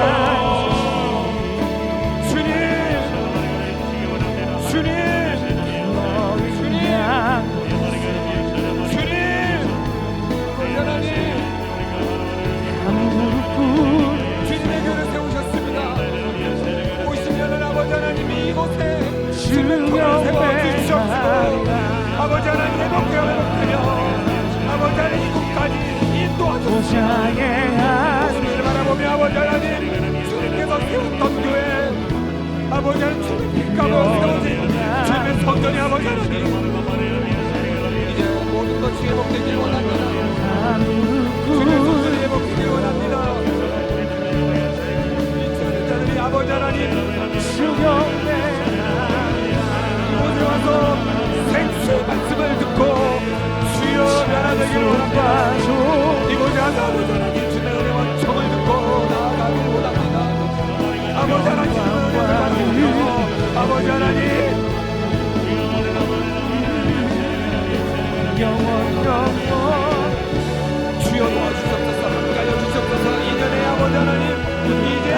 주님 주님 주님의 교회를 세우셨습니다. 50년을 아버지 하나님이 이곳에 주님을 세워주시옵시고 아버지 하나님 회복되어 아버지 하나님 이곳까지 인도하셨습니다. 주님을 바라보며 아버지 하나님 주님께서 세웠던 교회 아버지 하나님 주님 빛감으로 세워진 주님의 성전이 아버지 하나님 이제 모든 것이 회복되길 원합니다. 주님의 성전이 회복되길 원합니다. 이처는 자들이 아버지 하나님 이곳에 와서 생수의 말씀을 듣고 주여 변화되길 원합니다. 이곳에 와서 아버지 하나님 주님의 은혜와 청을 듣고 나아가길 원합니다. 아버지 하나님 아버지 하나님 영원 주여 도와주시옵소서 함께하여 주시옵소서 이전에 아버지 하나님 이제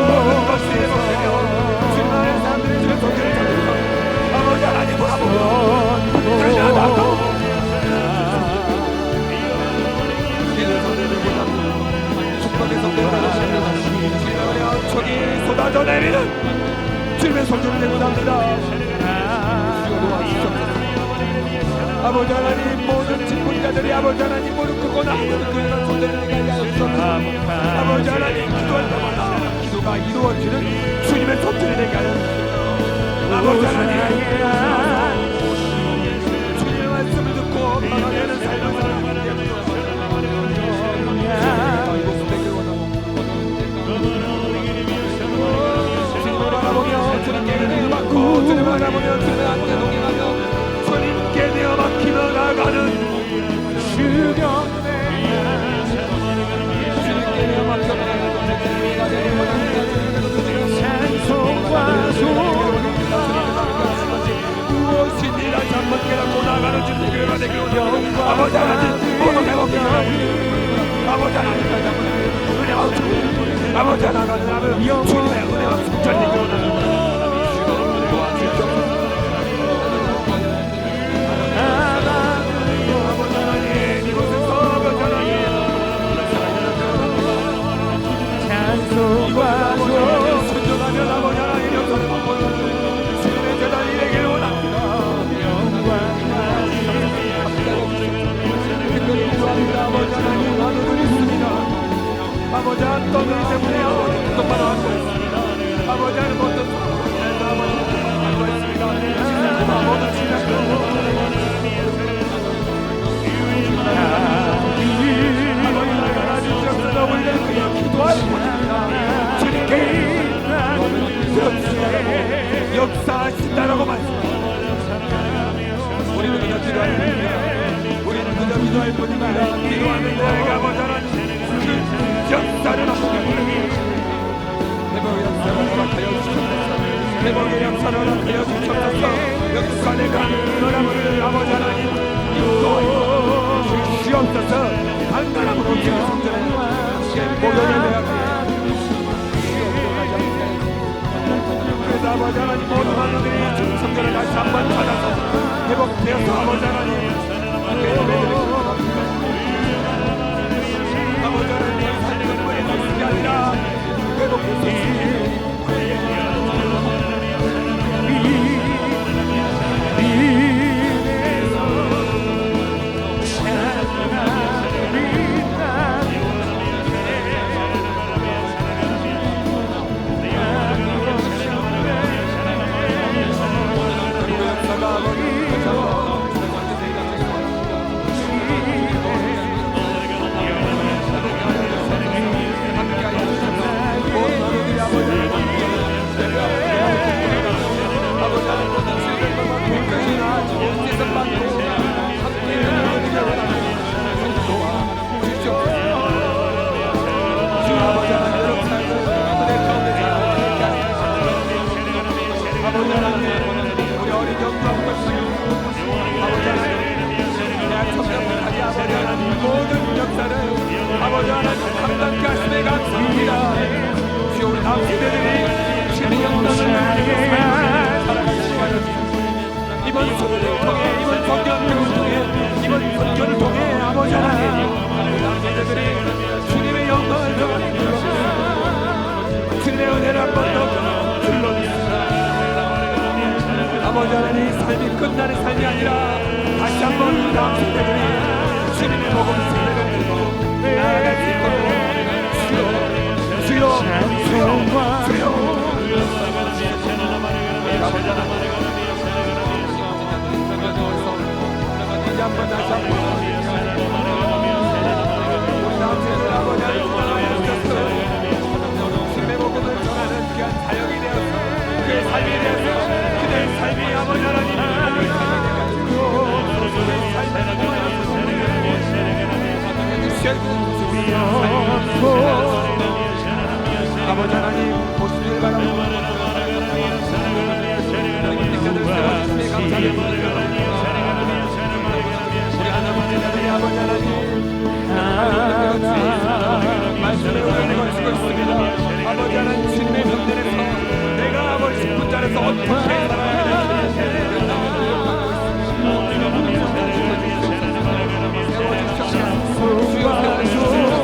모든 것이 회복되며 주님의 사람들이 주의 손길을 잡으며 아버지 하나님 바라보며 다시 하나도 능력이 쏟아져 내리는 주님의 손길을 내고납니다. 주여 도와주시옵소서. 아버지 하나님, 모든 직분자들이 아버지 하나님 무릎 꿇고 나무를 꿇는 손들을 내게 하옵소서. 아버지 하나님, 기도할 때마다 기도가 이루어지는 주님의 손길을 내게 하옵소서. 아버지 하나님, 주님의 말씀을 듣고 변화되는 삶을 살아가는 주님을 바라보며 주님께 은혜 받고 주님을 바라보며 주님의 함께 동행하며 주님께 내어 맡기며 나가는 주님께 내어 맡겨 나가는 찬송과 소리가 무엇인 일을 잠만 깨닫고 나가는 주님의 교회가 되기를 원합니다. 아버지 하나님, 모두 회복해 아버지 하나님, 은혜와 아버지 하나님, 주님의 은혜와 축전이 일어납니다. 아버지 하나님, 이곳에서 아버지 하나님 찬송과 순종하며 아버지 하나님 영광을 받고 주님의 재단이 되기를 원합니다. 아버지 하나님, 하늘을 있습니다. 아버지 한 떠들 때문에 아버지 똑바로 하고 있습니다. 아버지 하나님 어떤 상황에서 아버지 하고 있습니다. 모든 시간도 아버지 하나님 주옵소서. 우리는 그냥 기도할 뿐입니다. 주님께 역사하신다라고 말씀합니다. 우리는 그냥 기도할 뿐입니다. 우리는 그저 기도할 뿐입니다. 기도하는 자에게 아버지 하나님 역사를 하시게 회복의 역사를 허락하여 주옵소서. 회복의 역사를 허락하여 주옵소서. 역사를 가는 사람을 아버지 하나님 주옵소서. 간단함으로 주의 성전에 목욕을 내야 그래서 아버지 하나님 모든 하나님들이 주의 성전을 다시 한번 찾아서 회복되어서 아버지 하나님 함께 예배드리고 아버지 하나님 삶의 것뿐이 없는 게 아니라 회복되소서. 모든 역사를 아버지 하나님 감당케 하시네 감사합니다. 주여 우리 다음 세대들이 주님의 영광을 살아가는 시간을 이번 성경을 통해 이번 성경을 통해 이번 성경을 통해 아버지 하나님 우리 다음 세대들이 주님의 영광을 드러내주옵소서. 주님의 은혜를 한 번 더 불러주옵소서. 아버지 하나님 삶이 끝나는 삶이 아니라 다시 한번 우리 다음 세대들이 주님의 복음 세대를 들고 나아갈 수 있도록 주여 주여 주여 주여 우리 한번 다시 한번 우리 다음 세대를 아버지 하나님 주님의 복음을 전하는 귀한 사역이 되어서 그의 삶이 되어서 그들의 삶이 아버지 하나님 아버지 하나님 보시길 바랍니다. 우리 하나님의 자들이 아버지 하나님 말씀을 내고 있고 있습니다. 아버지 하나님 주님의 성전에서 내가 아버지 분자에서 어떻게 살아야 되는지 주여 세워주시옵소서.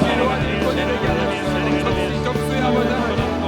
필요한 일꾼이 되게 하옵소서. 적수의 아버지 하나님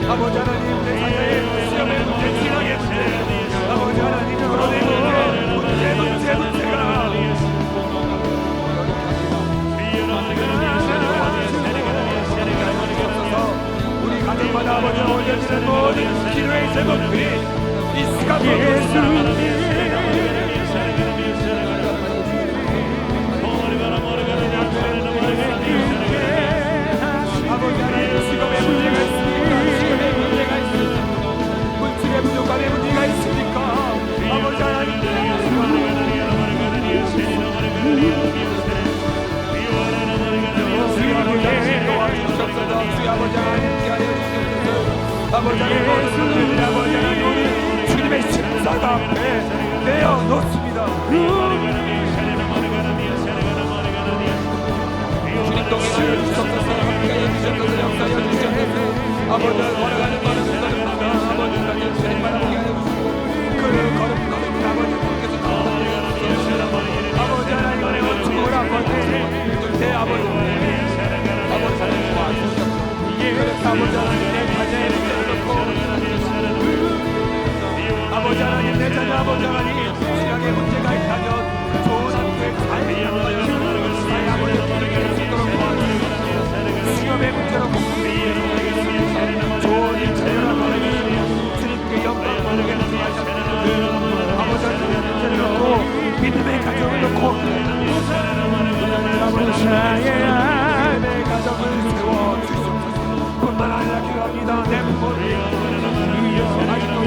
아버지 하나님 내 자녀의 시험에 문제 지나겠네. 아버지 하나님 그러내 문제가 우리 가정마다 아버지 올려지는 모든 기도의 제목들이 이 시간 예수님 아버지 하나님 시험에 문제가 있습니까? 시험에 문제가 있습니까? 물질의 부족함에 문제가 있습니까? 아버지 하나님 주여 아버지 하나님께 하여 주시옵소서. 아버지 하나님 모든 문제들 아버지 하나님 주님의 십자가 앞에 내어놓습니다. 주님 동행하여 주시옵소서. 함께하여 주시옵소서. 역사하여 주시옵소서. 아버지 걸어가는 걸음마다 아버지 하나님 주님 바라보게 하여 주시고 그 걸음걸음 아버지께서 도와주시옵소서. 아버지 하나님 축복을 아버지 내 아버지 하나님 도와주시옵소서. 그렇게 아버지 하나님 내 가정에 문제를 놓고 아버지 하나님 내 자녀 아버지 하나님 신앙에 문제가 있다면 좋은 학교에 잘 있다면 나의 아버지 도움이 되도록 도와주시옵소서. 시험의 문제로 좋은 일 자녀라고 하나님 주님께 영광 돌리게 하시옵소서. 아버지 하나님 문제를 놓고 믿음의 가정을 놓고 아버지 하나님 내 가정을 세워주시옵소서. 뿐만 아니라 기도합니다. 내 부모님 아직도 아직도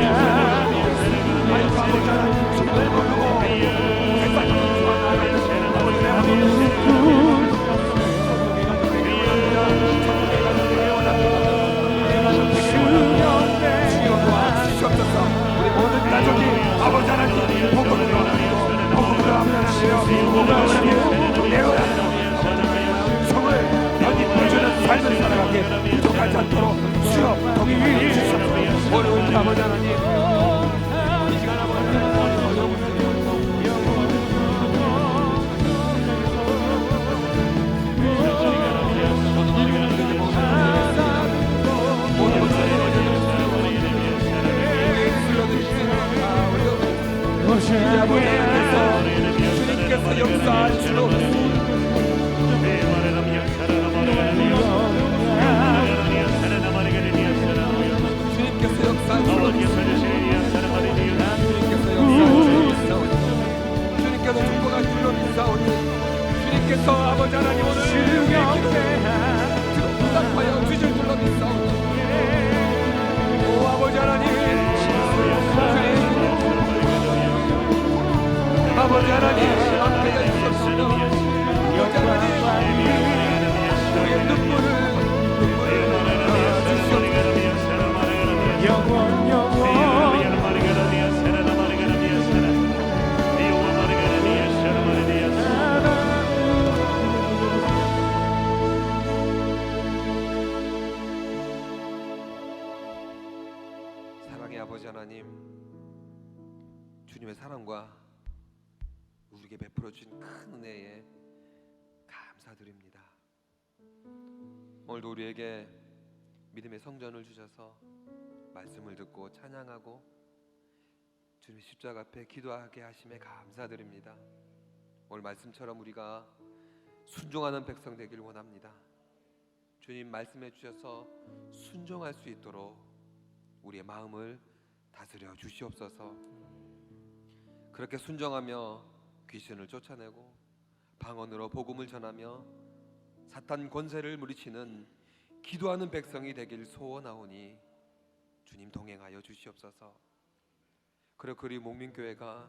아버지 하나님 주님을 모르고 세상을 좋아하는 아버지 내 아버지 우리 모든 가족이 아버지 하나님 복음으로 하나님이여 내어라는 성을 연입해주는 삶을 살아가게 부족하지 않도록 수여 동행하여 주시옵소서. 오늘 아버지 하나님 이 시간 아버지 하나님 주님께서 역사하시고 주님께서 역사하시고 주님께서 축복할 줄로 믿사오니 주님께서 아버지 하나님 오늘 우리의 기도에 응답하여 주실 줄로 믿사오니 오 아버지 하나님 아버지 하나님 함께해 주셨으며 아버지 하나님 우리의 눈물을 주시옵소서. 영원 사랑의 아버지 하나님 주님의 사랑과 우리에게 베풀어 주신 큰 은혜에 감사드립니다. 오늘도 우리에게 믿음의 성전을 주셔서 말씀을 듣고 찬양하고 주님의 십자가 앞에 기도하게 하심에 감사드립니다. 오늘 말씀처럼 우리가 순종하는 백성 되길 원합니다. 주님 말씀해 주셔서 순종할 수 있도록 우리의 마음을 다스려 주시옵소서. 그렇게 순종하며 귀신을 쫓아내고 방언으로 복음을 전하며 사탄 권세를 물리치는 기도하는 백성이 되길 소원하오니 주님 동행하여 주시옵소서. 그리고 우리 목민교회가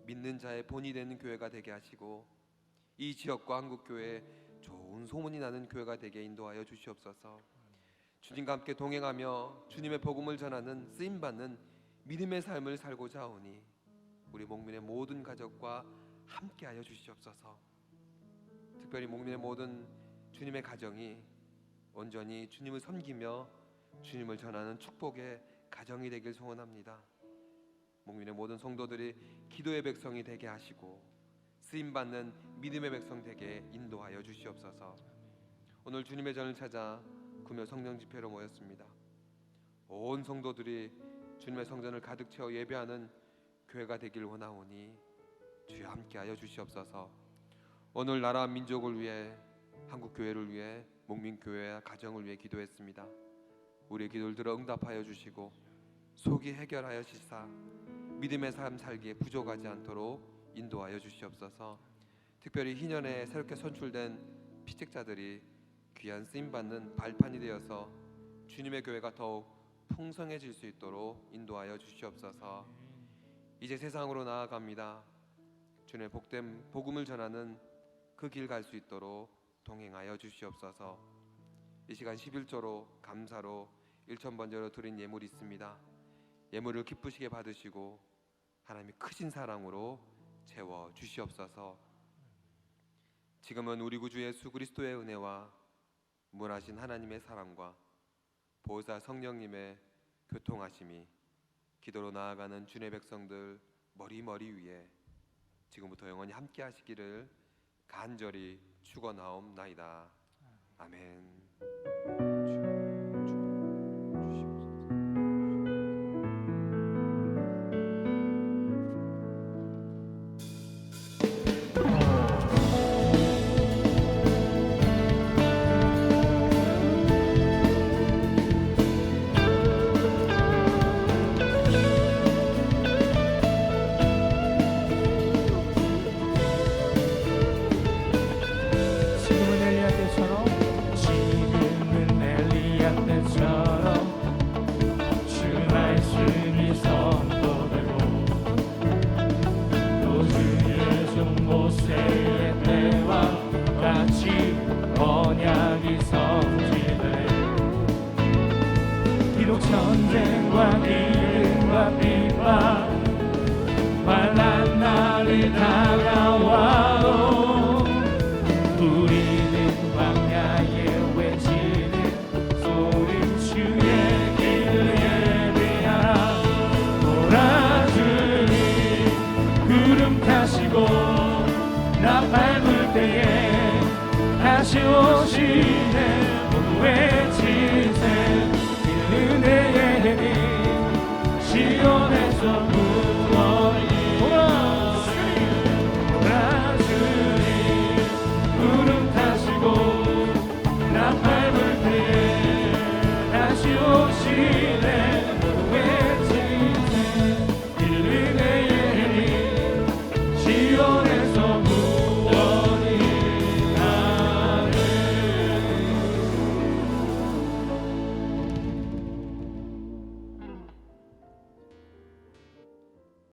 믿는 자의 본이 되는 교회가 되게 하시고 이 지역과 한국교회에 좋은 소문이 나는 교회가 되게 인도하여 주시옵소서. 주님과 함께 동행하며 주님의 복음을 전하는 쓰임받는 믿음의 삶을 살고자 하오니 우리 목민의 모든 가족과 함께하여 주시옵소서. 특별히 목민의 모든 주님의 가정이 온전히 주님을 섬기며 주님을 전하는 축복의 가정이 되길 소원합니다. 목민의 모든 성도들이 기도의 백성이 되게 하시고 쓰임받는 믿음의 백성 되게 인도하여 주시옵소서. 오늘 주님의 전을 찾아 금요 성령 집회로 모였습니다. 온 성도들이 주님의 성전을 가득 채워 예배하는 교회가 되길 원하오니 주여 함께하여 주시옵소서. 오늘 나라 민족을 위해 한국교회를 위해 목민교회와 가정을 위해 기도했습니다. 우리의 기도를 들어 응답하여 주시고 속이 해결하여시사 믿음의 삶 살기에 부족하지 않도록 인도하여 주시옵소서. 특별히 희년에 새롭게 선출된 피직자들이 귀한 쓰임받는 발판이 되어서 주님의 교회가 더욱 풍성해질 수 있도록 인도하여 주시옵소서. 이제 세상으로 나아갑니다. 주님의 복된 복음을 전하는 그 길 갈 수 있도록 동행하여 주시옵소서. 이 시간 11조로 감사로 1,000번제로 드린 예물이 있습니다. 예물을 기쁘시게 받으시고 하나님의 크신 사랑으로 채워 주시옵소서. 지금은 우리 구주 예수 그리스도의 은혜와 무한하신 하나님의 사랑과 보혜사 성령님의 교통하심이 기도로 나아가는 주의 백성들 머리 위에 지금부터 영원히 함께 하시기를 간절히 축원하옵나이다. 아멘. 지금은 엘리야 때처럼 주 말씀이 선포되고 또 주의 종 모세의 때와 같이 언약이 성취돼 비록 전쟁과 기근과 비방 환난 날이 다가와도 우리는 광야에 외치는 소리 주의 길을 예비하라. 몰아주니 구름 타시고 나 밟을 때에 다시 오시네. 모두 외치세 은혜의 해님 시온에서 구원이 구름 타시고 나 밟을 때에 다시 오시네.